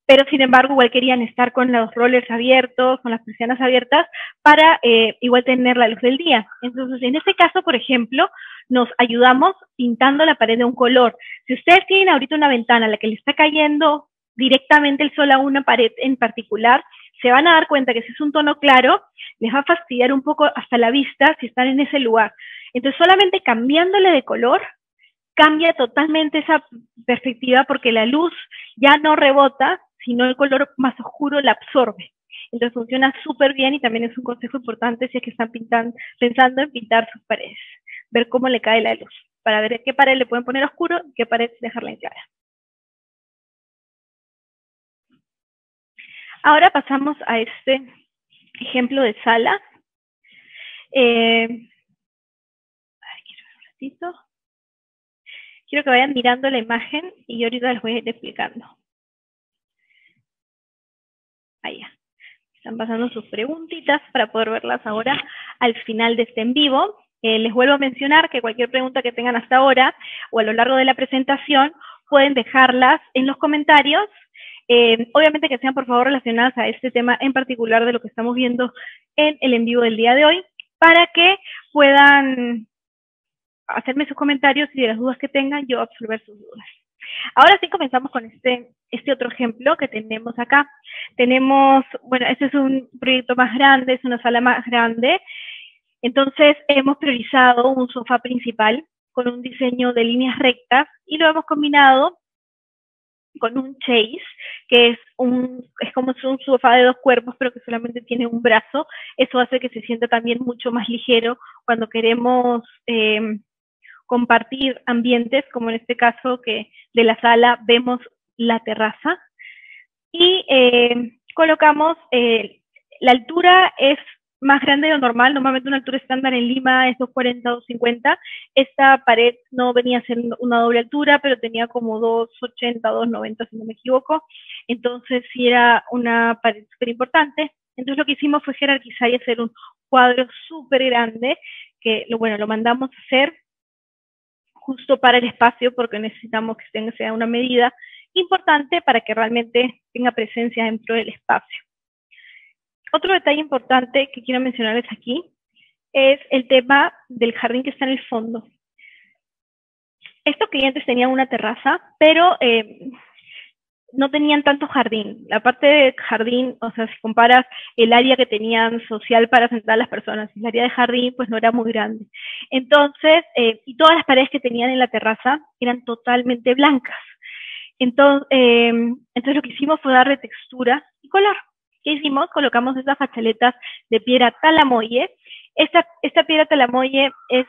pero sin embargo igual querían estar con los rollers abiertos, con las persianas abiertas, para igual tener la luz del día. Entonces, en este caso, por ejemplo, nos ayudamos pintando la pared de un color. Si ustedes tienen ahorita una ventana a la que le está cayendo directamente el sol a una pared en particular, se van a dar cuenta que si es un tono claro, les va a fastidiar un poco hasta la vista si están en ese lugar. Entonces, solamente cambiándole de color, cambia totalmente esa perspectiva porque la luz ya no rebota, sino el color más oscuro la absorbe. Entonces funciona súper bien y también es un consejo importante si es que están pensando en pintar sus paredes. Ver cómo le cae la luz, para ver qué pared le pueden poner oscuro y qué pared dejarla en clara. Ahora pasamos a este ejemplo de sala. Quiero que vayan mirando la imagen y yo ahorita les voy a ir explicando. Ahí ya. Están pasando sus preguntitas para poder verlas ahora al final de este en vivo. Les vuelvo a mencionar que cualquier pregunta que tengan hasta ahora o a lo largo de la presentación pueden dejarlas en los comentarios. Obviamente que sean por favor relacionadas a este tema en particular de lo que estamos viendo en el en vivo del día de hoy, para que puedan hacerme sus comentarios y de las dudas que tengan yo absolver sus dudas. Ahora sí comenzamos con este otro ejemplo que tenemos acá. Tenemos, bueno, este es un proyecto más grande, es una sala más grande. Entonces hemos priorizado un sofá principal con un diseño de líneas rectas y lo hemos combinado con un chaise, que es como un sofá de 2 cuerpos, pero que solamente tiene un brazo. Eso hace que se sienta también mucho más ligero cuando queremos compartir ambientes, como en este caso que de la sala vemos la terraza. Y colocamos, la altura es más grande de lo normal. Normalmente una altura estándar en Lima es 240, 250. Esta pared no venía a ser una doble altura, pero tenía como 280, 290 si no me equivoco. entonces sí era una pared súper importante. Entonces lo que hicimos fue jerarquizar y hacer un cuadro súper grande, que lo mandamos a hacer justo para el espacio, porque necesitamos que sea una medida importante para que realmente tenga presencia dentro del espacio. Otro detalle importante que quiero mencionarles aquí es el tema del jardín que está en el fondo. Estos clientes tenían una terraza, pero no tenían tanto jardín. La parte de jardín, o sea, si comparas el área que tenían social para sentar a las personas, el área de jardín, pues no era muy grande. Entonces, y todas las paredes que tenían en la terraza eran totalmente blancas. Entonces lo que hicimos fue darle textura y color. ¿Qué hicimos? Colocamos estas fachaletas de piedra talamoye. Esta piedra talamoye es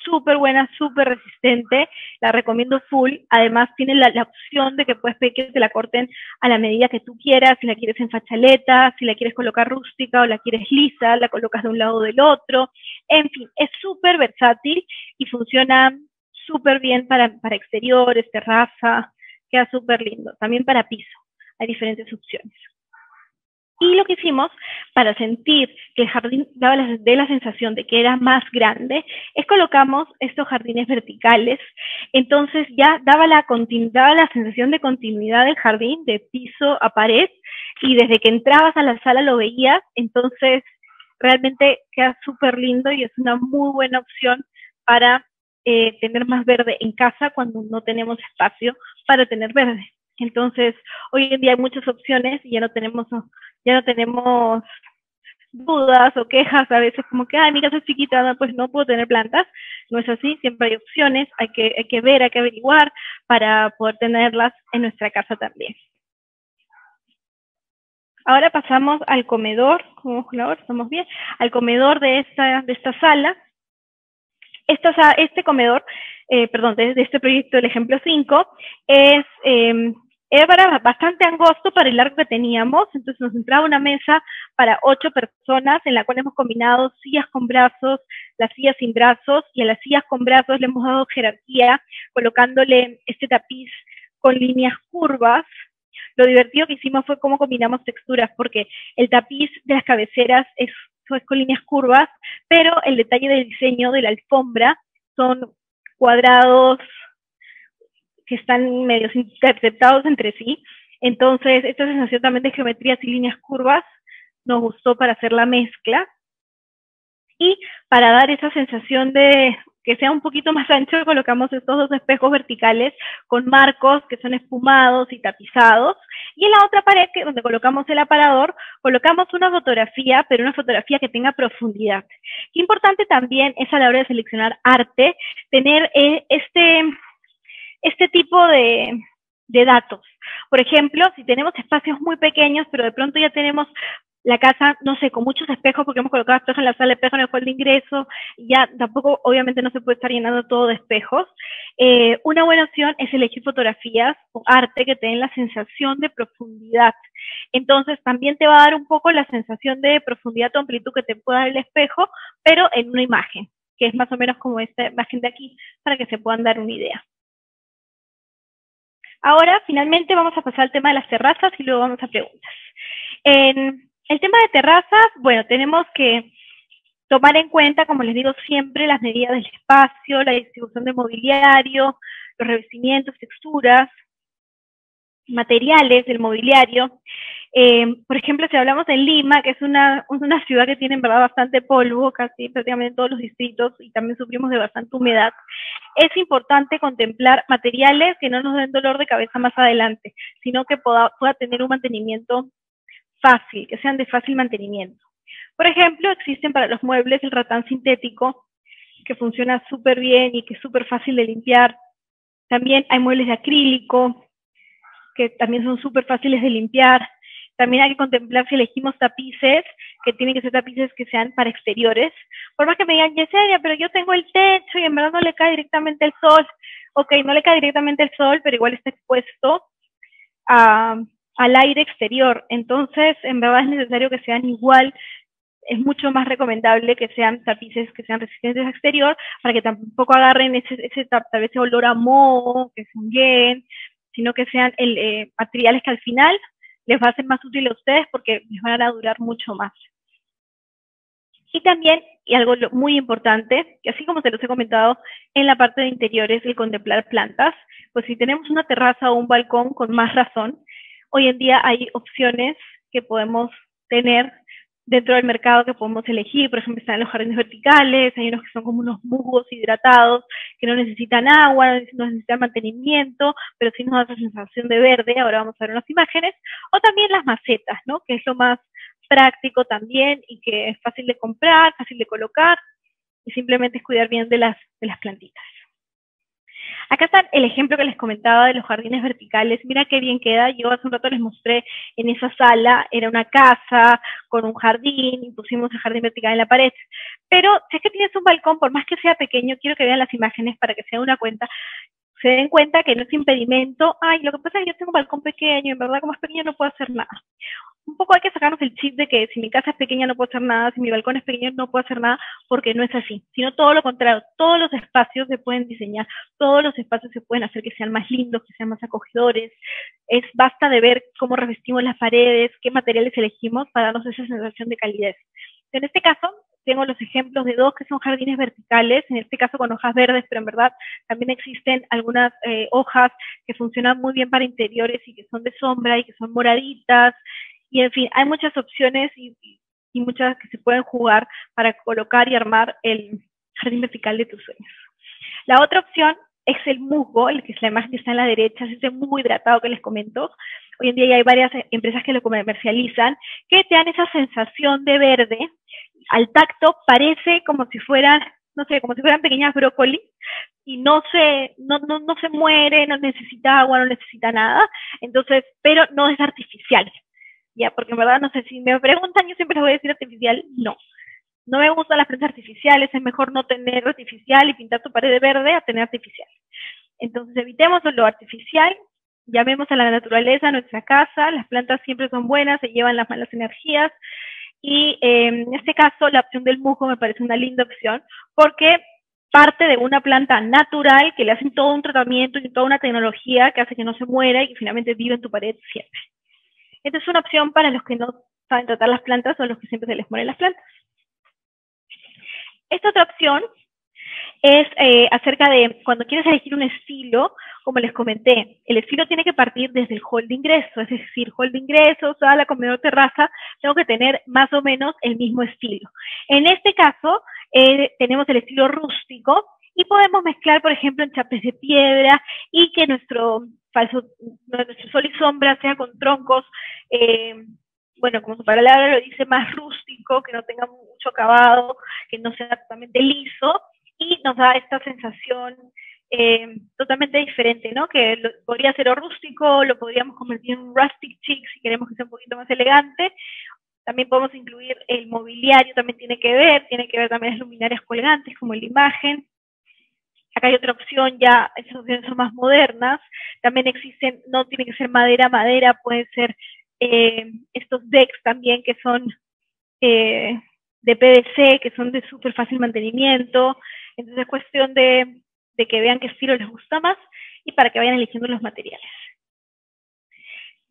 súper buena, súper resistente, la recomiendo full. Además tiene la opción de que puedes pedir que te la corten a la medida que tú quieras, si la quieres en fachaleta, si la quieres colocar rústica o la quieres lisa, la colocas de un lado o del otro. En fin, es súper versátil y funciona súper bien para exteriores, terraza, queda súper lindo. También para piso, hay diferentes opciones. Y lo que hicimos para sentir que el jardín daba la sensación de que era más grande, es colocamos estos jardines verticales. Entonces ya daba la sensación de continuidad del jardín, de piso a pared, y desde que entrabas a la sala lo veías. Entonces realmente queda súper lindo y es una muy buena opción para tener más verde en casa cuando no tenemos espacio para tener verde. Entonces, hoy en día hay muchas opciones y ya no tenemos dudas o quejas a veces como que, mi casa es chiquita, no, pues no puedo tener plantas. No es así, siempre hay opciones, hay que ver, hay que averiguar para poder tenerlas en nuestra casa también. Ahora pasamos al comedor, estamos bien, al comedor de esta sala. Este comedor, de este proyecto, el ejemplo 5, era bastante angosto para el largo que teníamos. Entonces nos entraba una mesa para 8 personas, en la cual hemos combinado sillas con brazos, las sillas sin brazos, y a las sillas con brazos le hemos dado jerarquía, colocándole este tapiz con líneas curvas. Lo divertido que hicimos fue cómo combinamos texturas, porque el tapiz de las cabeceras es con líneas curvas, pero el detalle del diseño de la alfombra son cuadrados que están medio interceptados entre sí. Entonces, esta sensación también de geometrías y líneas curvas nos gustó para hacer la mezcla. Y para dar esa sensación de que sea un poquito más ancho, colocamos estos 2 espejos verticales con marcos que son espumados y tapizados. Y en la otra pared, donde colocamos el aparador, colocamos una fotografía, pero una fotografía que tenga profundidad. Qué importante también es a la hora de seleccionar arte, tener este tipo de datos. Por ejemplo, si tenemos espacios muy pequeños, pero de pronto ya tenemos la casa, no sé, con muchos espejos, porque hemos colocado espejos en la sala, espejos en el hall de ingreso, ya tampoco, obviamente no se puede estar llenando todo de espejos. Una buena opción es elegir fotografías o arte que te den la sensación de profundidad. Entonces también te va a dar un poco la sensación de profundidad o amplitud que te pueda dar el espejo, pero en una imagen, que es más o menos como esta imagen de aquí, para que se puedan dar una idea. Ahora, finalmente, vamos a pasar al tema de las terrazas y luego vamos a preguntas. En el tema de terrazas, bueno, tenemos que tomar en cuenta, como les digo siempre, las medidas del espacio, la distribución de mobiliario, los revestimientos, texturas, materiales del mobiliario. Por ejemplo, si hablamos de Lima, que es una ciudad que tiene en verdad bastante polvo, casi prácticamente en todos los distritos, y también sufrimos de bastante humedad, es importante contemplar materiales que no nos den dolor de cabeza más adelante, sino que pueda tener un mantenimiento fácil, que sean de fácil mantenimiento. Por ejemplo, existen para los muebles el ratán sintético, que funciona súper bien y que es súper fácil de limpiar. También hay muebles de acrílico, que también son súper fáciles de limpiar. También hay que contemplar si elegimos tapices, que tienen que ser tapices que sean para exteriores. Por más que me digan, Yesenia, pero yo tengo el techo y en verdad no le cae directamente el sol. Ok, no le cae directamente el sol, pero igual está expuesto al aire exterior. Entonces, en verdad es necesario que sean igual. Es mucho más recomendable que sean tapices que sean resistentes al exterior, para que tampoco agarren tal vez ese olor a moho, que se hunguen, sino que sean materiales que al final les va a ser más útil a ustedes porque les van a durar mucho más. Y también, y algo muy importante, que así como se los he comentado en la parte de interiores, el contemplar plantas, pues si tenemos una terraza o un balcón, con más razón, hoy en día hay opciones que podemos tener dentro del mercado que podemos elegir. Por ejemplo, están los jardines verticales, hay unos que son como unos musgos hidratados, que no necesitan agua, no necesitan mantenimiento, pero sí nos da esa sensación de verde. Ahora vamos a ver unas imágenes. O también las macetas, ¿no? Que es lo más práctico también y que es fácil de comprar, fácil de colocar, y simplemente es cuidar bien de las plantitas. Acá está el ejemplo que les comentaba de los jardines verticales. Mira qué bien queda. Yo hace un rato les mostré en esa sala, era una casa con un jardín, y pusimos el jardín vertical en la pared. Pero si es que tienes un balcón, por más que sea pequeño, quiero que vean las imágenes para que se den cuenta que no es impedimento. Ay, lo que pasa es que yo tengo un balcón pequeño, y en verdad como es pequeño no puedo hacer nada. Un poco hay que sacarnos el chip de que si mi casa es pequeña no puedo hacer nada, si mi balcón es pequeño no puedo hacer nada, porque no es así, sino todo lo contrario. Todos los espacios se pueden diseñar, todos los espacios se pueden hacer que sean más lindos, que sean más acogedores. Basta de ver cómo revestimos las paredes, qué materiales elegimos para darnos esa sensación de calidez. En este caso, tengo los ejemplos de dos que son jardines verticales, en este caso con hojas verdes, pero en verdad también existen algunas hojas que funcionan muy bien para interiores y que son de sombra y que son moraditas. Y en fin, hay muchas opciones y muchas que se pueden jugar para colocar y armar el jardín vertical de tus sueños. La otra opción es el musgo, el que es la imagen que está en la derecha, es ese musgo hidratado que les comento. Hoy en día ya hay varias empresas que lo comercializan, que te dan esa sensación de verde. Al tacto parece como si fueran, no sé, como si fueran pequeñas brócoli, y no se muere, no necesita agua, no necesita nada. Entonces, pero no es artificial. Ya, porque en verdad, no sé, si me preguntan, yo siempre les voy a decir artificial, no. No me gustan las plantas artificiales, es mejor no tener artificial y pintar tu pared de verde a tener artificial. Entonces, evitemos lo artificial, llamemos a la naturaleza, a nuestra casa, las plantas siempre son buenas, se llevan las malas energías, y en este caso, la opción del musgo me parece una linda opción, porque parte de una planta natural que le hacen todo un tratamiento y toda una tecnología que hace que no se muera y que finalmente vive en tu pared siempre. Esta es una opción para los que no saben tratar las plantas o a los que siempre se les mueren las plantas. Esta otra opción es acerca de cuando quieres elegir un estilo, como les comenté, el estilo tiene que partir desde el hall de ingreso, es decir, hall de ingreso, sala, comedor, terraza, tengo que tener más o menos el mismo estilo. En este caso, tenemos el estilo rústico y podemos mezclar, por ejemplo, enchapes de piedra y que nuestro sol y sombra sea con troncos, bueno, como su palabra lo dice, más rústico, que no tenga mucho acabado, que no sea totalmente liso, y nos da esta sensación totalmente diferente, ¿no? Que podría ser o rústico, lo podríamos convertir en un rustic chic si queremos que sea un poquito más elegante. También podemos incluir el mobiliario, también tiene que ver también las luminarias colgantes, como en la imagen. Acá hay otra opción, ya esas opciones son más modernas. También existen, no tiene que ser madera, pueden ser estos decks también que son de PVC, que son de súper fácil mantenimiento. Entonces es cuestión de que vean qué estilo les gusta más y para que vayan eligiendo los materiales.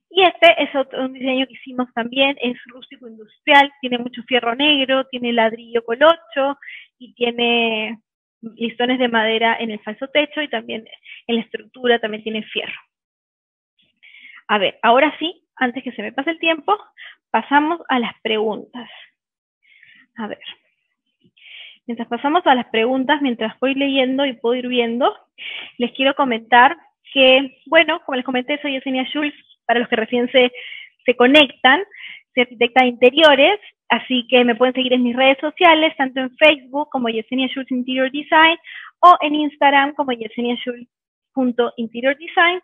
Y este es un diseño que hicimos también, es rústico industrial, tiene mucho fierro negro, tiene ladrillo colocho y tiene listones de madera en el falso techo y también en la estructura también tiene fierro. A ver, ahora sí, antes que se me pase el tiempo, pasamos a las preguntas. A ver, mientras pasamos a las preguntas, mientras voy leyendo y puedo ir viendo, les quiero comentar que, bueno, como les comenté, soy Yesenia Schulz, para los que recién se conectan, soy arquitecta de interiores, así que me pueden seguir en mis redes sociales, tanto en Facebook como Yesenia Schulz Interior Design, o en Instagram como yeseniaschulz.interiordesign,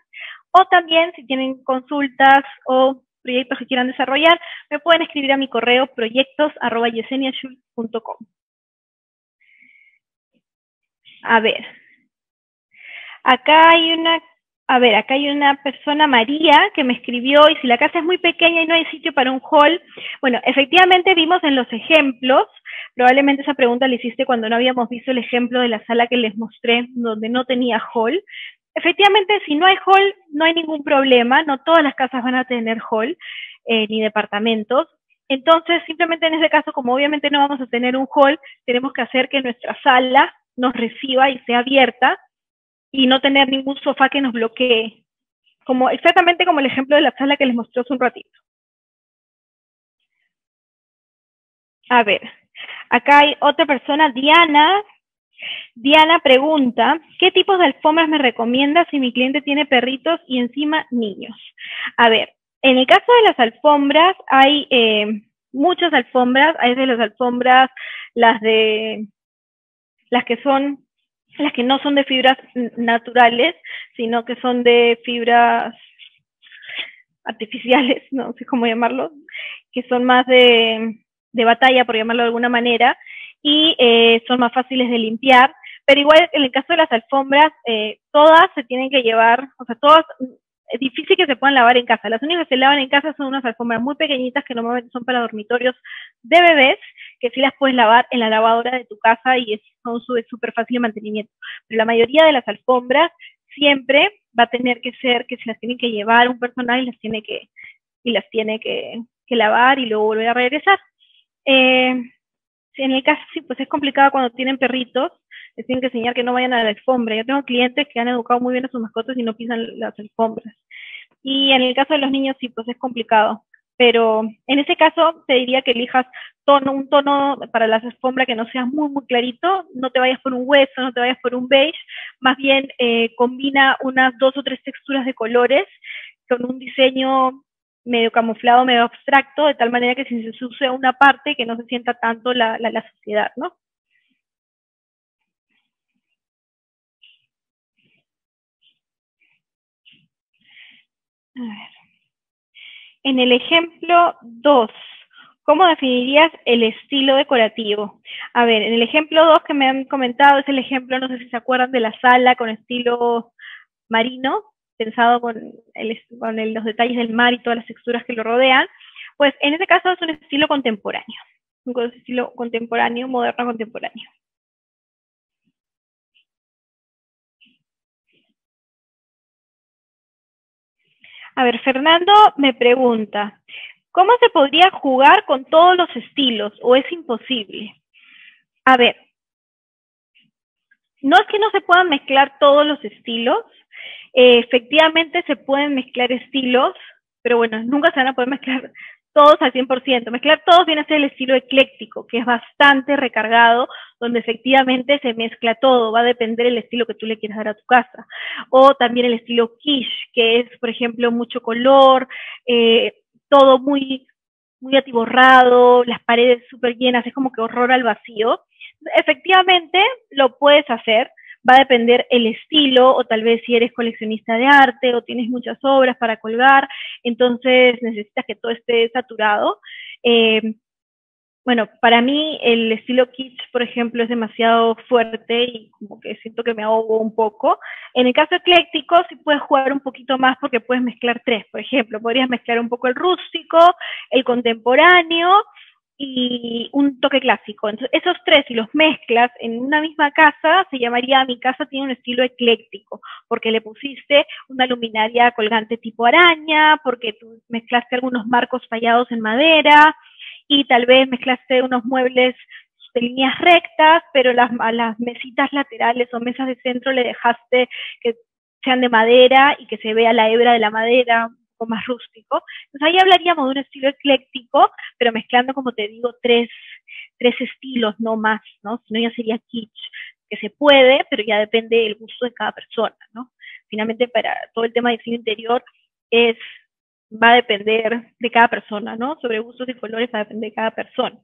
o también si tienen consultas o proyectos que quieran desarrollar, me pueden escribir a mi correo proyectos@yeseniaschulz.com. A ver, acá hay una persona, María, que me escribió, y si la casa es muy pequeña y no hay sitio para un hall, bueno, efectivamente vimos en los ejemplos, probablemente esa pregunta la hiciste cuando no habíamos visto el ejemplo de la sala que les mostré, donde no tenía hall, efectivamente, si no hay hall, no hay ningún problema, no todas las casas van a tener hall, ni departamentos. Entonces, simplemente en ese caso, como obviamente no vamos a tener un hall, tenemos que hacer que nuestra sala nos reciba y sea abierta y no tener ningún sofá que nos bloquee, como exactamente como el ejemplo de la sala que les mostró hace un ratito. A ver, acá hay otra persona, Diana. Diana pregunta, ¿qué tipos de alfombras me recomienda si mi cliente tiene perritos y encima niños? A ver, en el caso de las alfombras, hay muchas alfombras, hay de las alfombras, las que no son de fibras naturales, sino que son de fibras artificiales, no sé cómo llamarlo, que son más de batalla, por llamarlo de alguna manera, y son más fáciles de limpiar, pero igual en el caso de las alfombras, todas se tienen que llevar, o sea, todas, es difícil que se puedan lavar en casa. Las únicas que se lavan en casa son unas alfombras muy pequeñitas que normalmente son para dormitorios de bebés, que sí las puedes lavar en la lavadora de tu casa y son súper fácil de mantenimiento. Pero la mayoría de las alfombras siempre va a tener que ser que se las tiene que llevar un personal y las tiene que lavar y luego volver a regresar. En el caso sí, pues es complicado cuando tienen perritos, les tienen que enseñar que no vayan a la alfombra. Yo tengo clientes que han educado muy bien a sus mascotas y no pisan las alfombras. Y en el caso de los niños sí, pues es complicado. Pero en ese caso te diría que elijas un tono para las alfombras que no sea muy, muy clarito, no te vayas por un hueso, no te vayas por un beige, más bien combina unas 2 o 3 texturas de colores con un diseño medio camuflado, medio abstracto, de tal manera que si se usa una parte que no se sienta tanto la suciedad, ¿no? A ver. En el ejemplo 2, ¿cómo definirías el estilo decorativo? A ver, en el ejemplo 2 que me han comentado es el ejemplo, no sé si se acuerdan, de la sala con estilo marino, pensado con los detalles del mar y todas las texturas que lo rodean. Pues en este caso es un estilo contemporáneo, un estilo contemporáneo, moderno contemporáneo. A ver, Fernando me pregunta, ¿cómo se podría jugar con todos los estilos o es imposible? A ver, no es que no se puedan mezclar todos los estilos, efectivamente se pueden mezclar estilos, pero bueno, nunca se van a poder mezclar todos al 100%. Mezclar todos viene a ser el estilo ecléctico, que es bastante recargado, donde efectivamente se mezcla todo, va a depender del estilo que tú le quieras dar a tu casa. O también el estilo quiche, que es, por ejemplo, mucho color, todo muy, muy atiborrado, las paredes súper llenas, es como que horror al vacío. Efectivamente, lo puedes hacer, va a depender el estilo, o tal vez si eres coleccionista de arte o tienes muchas obras para colgar, entonces necesitas que todo esté saturado. Bueno, para mí el estilo kitsch, por ejemplo, es demasiado fuerte y como que siento que me ahogo un poco. En el caso ecléctico sí puedes jugar un poquito más porque puedes mezclar tres, por ejemplo, podrías mezclar un poco el rústico, el contemporáneo y un toque clásico. Entonces, esos tres, si los mezclas en una misma casa, se llamaría mi casa tiene un estilo ecléctico, porque le pusiste una luminaria colgante tipo araña, porque tú mezclaste algunos marcos fallados en madera, y tal vez mezclaste unos muebles de líneas rectas, pero a las mesitas laterales o mesas de centro le dejaste que sean de madera y que se vea la hebra de la madera, un poco más rústico. Entonces ahí hablaríamos de un estilo ecléctico, pero mezclando, como te digo, tres estilos, no más, ¿no? Si no ya sería kitsch, que se puede, pero ya depende del gusto de cada persona, ¿no? Finalmente, para todo el tema de diseño interior va a depender de cada persona, ¿no? Sobre gustos y colores va a depender de cada persona.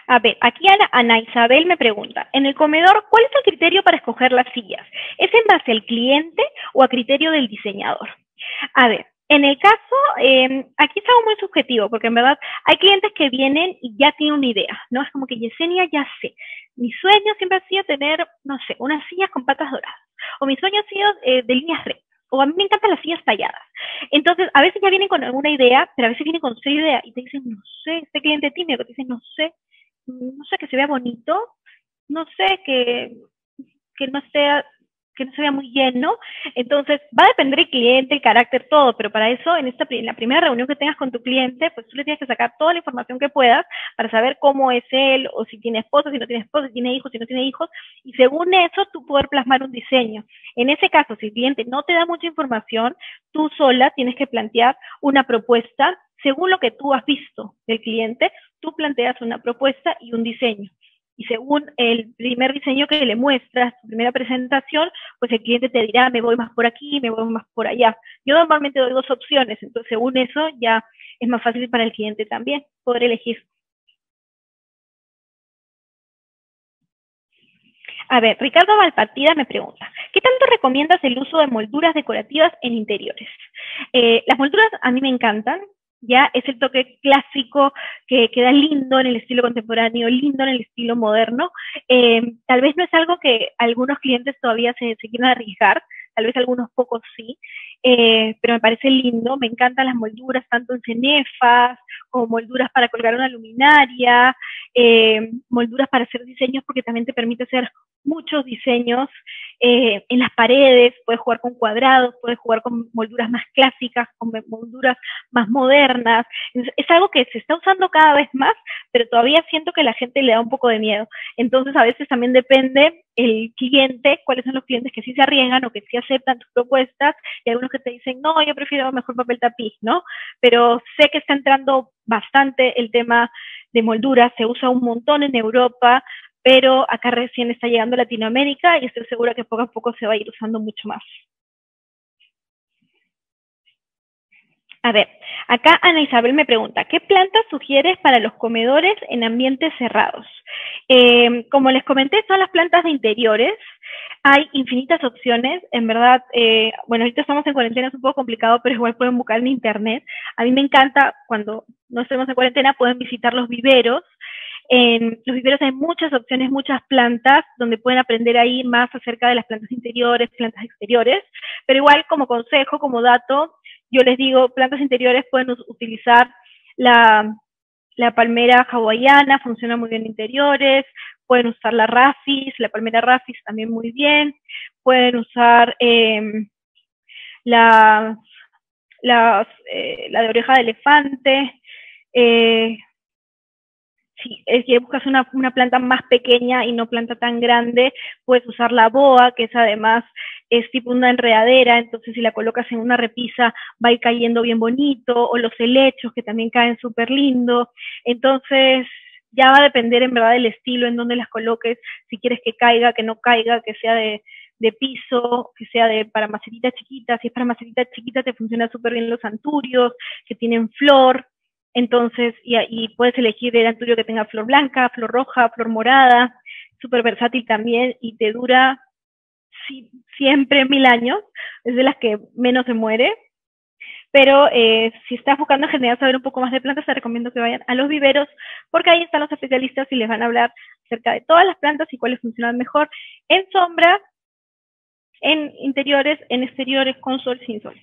A ver, aquí Ana Isabel me pregunta, en el comedor, ¿cuál es el criterio para escoger las sillas? ¿Es en base al cliente o a criterio del diseñador? A ver, en el caso, aquí es algo muy subjetivo, porque en verdad hay clientes que vienen y ya tienen una idea, ¿no? Es como que Yesenia ya sé. Mi sueño siempre ha sido tener, no sé, unas sillas con patas doradas. O mi sueño ha sido de líneas rectas. O a mí me encantan las sillas talladas. Entonces, a veces ya vienen con alguna idea, pero a veces vienen con cero idea y te dicen, no sé, este cliente tímido que te dice, no sé, no sé, que se vea bonito, no sé, que no sea que no se vea muy lleno. Entonces, va a depender el cliente, el carácter, todo, pero para eso, en la primera reunión que tengas con tu cliente, pues tú le tienes que sacar toda la información que puedas para saber cómo es él, o si tiene esposa, si no tiene esposa, si tiene hijos, si no tiene hijos, y según eso, tú poder plasmar un diseño. En ese caso, si el cliente no te da mucha información, tú sola tienes que plantear una propuesta según lo que tú has visto del cliente. Tú planteas una propuesta y un diseño. Y según el primer diseño que le muestras, tu primera presentación, pues el cliente te dirá, me voy más por aquí, me voy más por allá. Yo normalmente doy dos opciones, entonces según eso ya es más fácil para el cliente también poder elegir. A ver, Ricardo Valpartida me pregunta, ¿qué tanto recomiendas el uso de molduras decorativas en interiores? Las molduras a mí me encantan, ya es el toque clásico que queda lindo en el estilo contemporáneo, lindo en el estilo moderno. Tal vez no es algo que algunos clientes todavía se quieran arriesgar, tal vez algunos pocos sí, pero me parece lindo, me encantan las molduras, tanto en cenefas, como molduras para colgar una luminaria, molduras para hacer diseños, porque también te permite hacer muchos diseños en las paredes, puedes jugar con cuadrados, puedes jugar con molduras más clásicas, con molduras más modernas. Es algo que se está usando cada vez más, pero todavía siento que la gente le da un poco de miedo. Entonces a veces también depende el cliente, cuáles son los clientes que sí se arriesgan o que sí aceptan tus propuestas, y algunos que te dicen, no, yo prefiero mejor papel tapiz, ¿no? Pero sé que está entrando bastante el tema de molduras, se usa un montón en Europa, pero acá recién está llegando a Latinoamérica y estoy segura que poco a poco se va a ir usando mucho más. A ver, acá Ana Isabel me pregunta, ¿qué plantas sugieres para los comedores en ambientes cerrados? Como les comenté, son las plantas de interiores. Hay infinitas opciones, en verdad, bueno, ahorita estamos en cuarentena, es un poco complicado, pero igual pueden buscar en internet. A mí me encanta, cuando no estemos en cuarentena, pueden visitar los viveros. En los viveros hay muchas opciones, muchas plantas, donde pueden aprender ahí más acerca de las plantas interiores, plantas exteriores, pero igual como consejo, como dato, yo les digo, plantas interiores pueden utilizar la, la palmera hawaiana, funciona muy bien en interiores, pueden usar la rafis, la palmera rafis también muy bien, pueden usar la, la de oreja de elefante, si es que buscas una planta más pequeña y no planta tan grande, puedes usar la boa, que es además es tipo una enredadera, entonces si la colocas en una repisa va a ir cayendo bien bonito, o los helechos que también caen súper lindo. Entonces ya va a depender en verdad del estilo en donde las coloques, si quieres que caiga, que no caiga, que sea de piso, que sea para macetitas chiquitas. Si es para macetitas chiquitas te funciona súper bien los anturios que tienen flor. Entonces, y puedes elegir el anturio que tenga flor blanca, flor roja, flor morada, súper versátil también, y te dura siempre 1000 años, es de las que menos se muere. Pero si estás buscando en general saber un poco más de plantas, te recomiendo que vayan a los viveros, porque ahí están los especialistas y les van a hablar acerca de todas las plantas y cuáles funcionan mejor en sombra, en interiores, en exteriores, con sol, sin sol.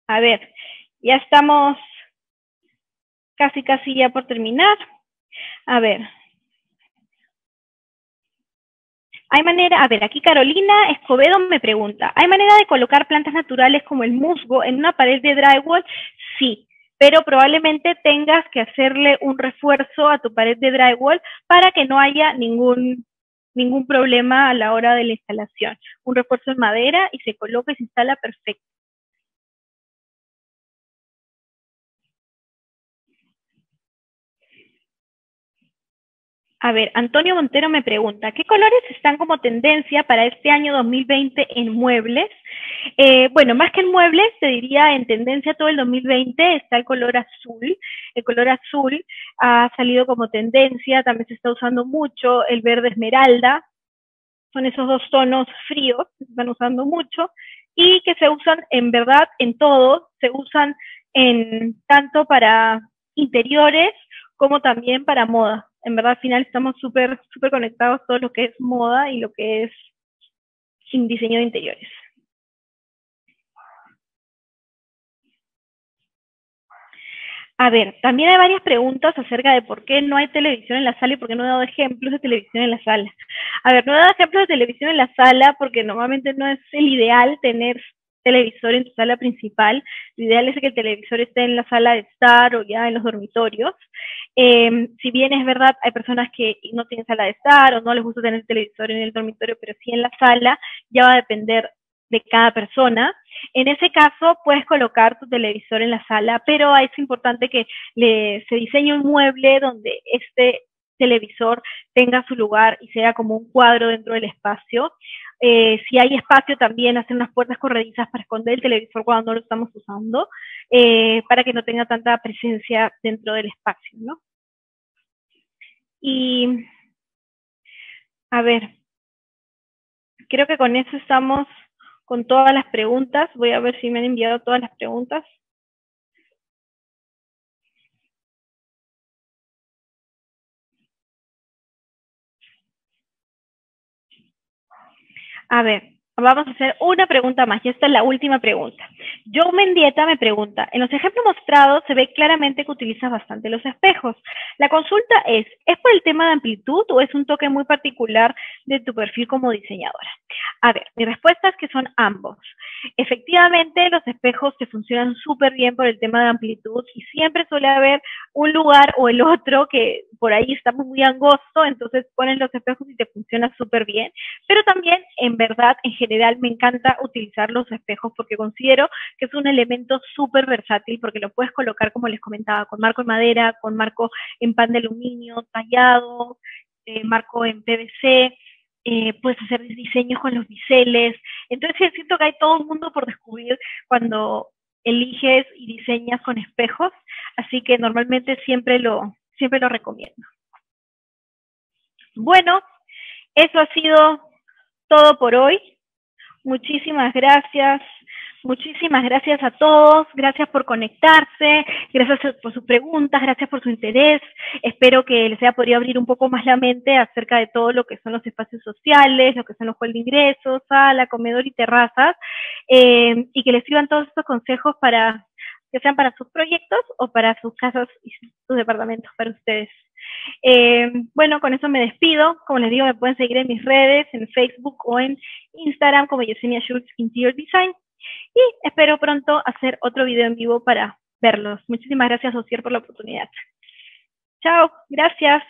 A ver, ya estamos casi ya por terminar. A ver, hay manera, a ver, aquí Carolina Escobedo me pregunta, ¿hay manera de colocar plantas naturales como el musgo en una pared de drywall? Sí, pero probablemente tengas que hacerle un refuerzo a tu pared de drywall para que no haya ningún problema a la hora de la instalación. Un refuerzo en madera y se coloca y se instala perfecto. A ver, Antonio Montero me pregunta, ¿qué colores están como tendencia para este año 2020 en muebles? Bueno, más que en muebles, te diría en tendencia todo el 2020 está el color azul. El color azul ha salido como tendencia, también se está usando mucho el verde esmeralda. Son esos dos tonos fríos que se están usando mucho y que se usan en verdad en todo. Se usan tanto para interiores como también para moda. En verdad, al final estamos súper conectados todo lo que es moda y lo que es sin diseño de interiores. A ver, también hay varias preguntas acerca de por qué no hay televisión en la sala y por qué no he dado ejemplos de televisión en la sala. A ver, no he dado ejemplos de televisión en la sala porque normalmente no es el ideal tener televisor en tu sala principal. Lo ideal es que el televisor esté en la sala de estar o ya en los dormitorios. Si bien es verdad, hay personas que no tienen sala de estar o no les gusta tener televisor en el dormitorio, pero sí en la sala, ya va a depender de cada persona. En ese caso, puedes colocar tu televisor en la sala, pero es importante que se diseñe un mueble donde este televisor tenga su lugar y sea como un cuadro dentro del espacio. Si hay espacio, también hacer unas puertas corredizas para esconder el televisor cuando no lo estamos usando, para que no tenga tanta presencia dentro del espacio, ¿no? Y, a ver, creo que con eso estamos con todas las preguntas. Voy a ver si me han enviado todas las preguntas. A ver, vamos a hacer una pregunta más, y esta es la última pregunta. Joe Mendieta me pregunta, en los ejemplos mostrados se ve claramente que utilizas bastante los espejos. La consulta ¿es por el tema de amplitud o es un toque muy particular de tu perfil como diseñadora? A ver, mi respuesta es que son ambos. Efectivamente, los espejos te funcionan súper bien por el tema de amplitud y siempre suele haber un lugar o el otro que por ahí está muy angosto, entonces pones los espejos y te funciona súper bien. Pero también, en verdad, en general, me encanta utilizar los espejos porque considero que es un elemento súper versátil porque lo puedes colocar, como les comentaba, con marco en madera, con marco en pan de aluminio, tallado, marco en PVC, puedes hacer diseños con los biseles. Entonces siento que hay todo un mundo por descubrir cuando eliges y diseñas con espejos, así que normalmente siempre lo recomiendo. Bueno, eso ha sido todo por hoy. Muchísimas gracias. Muchísimas gracias a todos, gracias por conectarse, gracias por sus preguntas, gracias por su interés. Espero que les haya podido abrir un poco más la mente acerca de todo lo que son los espacios sociales, lo que son los halls de ingresos, sala, comedor y terrazas, y que les sirvan todos estos consejos para que sean para sus proyectos o para sus casas y sus departamentos para ustedes. Bueno, con eso me despido. Como les digo, me pueden seguir en mis redes, en Facebook o en Instagram como Yesenia Schultz Interior Design. Y espero pronto hacer otro video en vivo para verlos. Muchísimas gracias, Osier, por la oportunidad. Chao, gracias.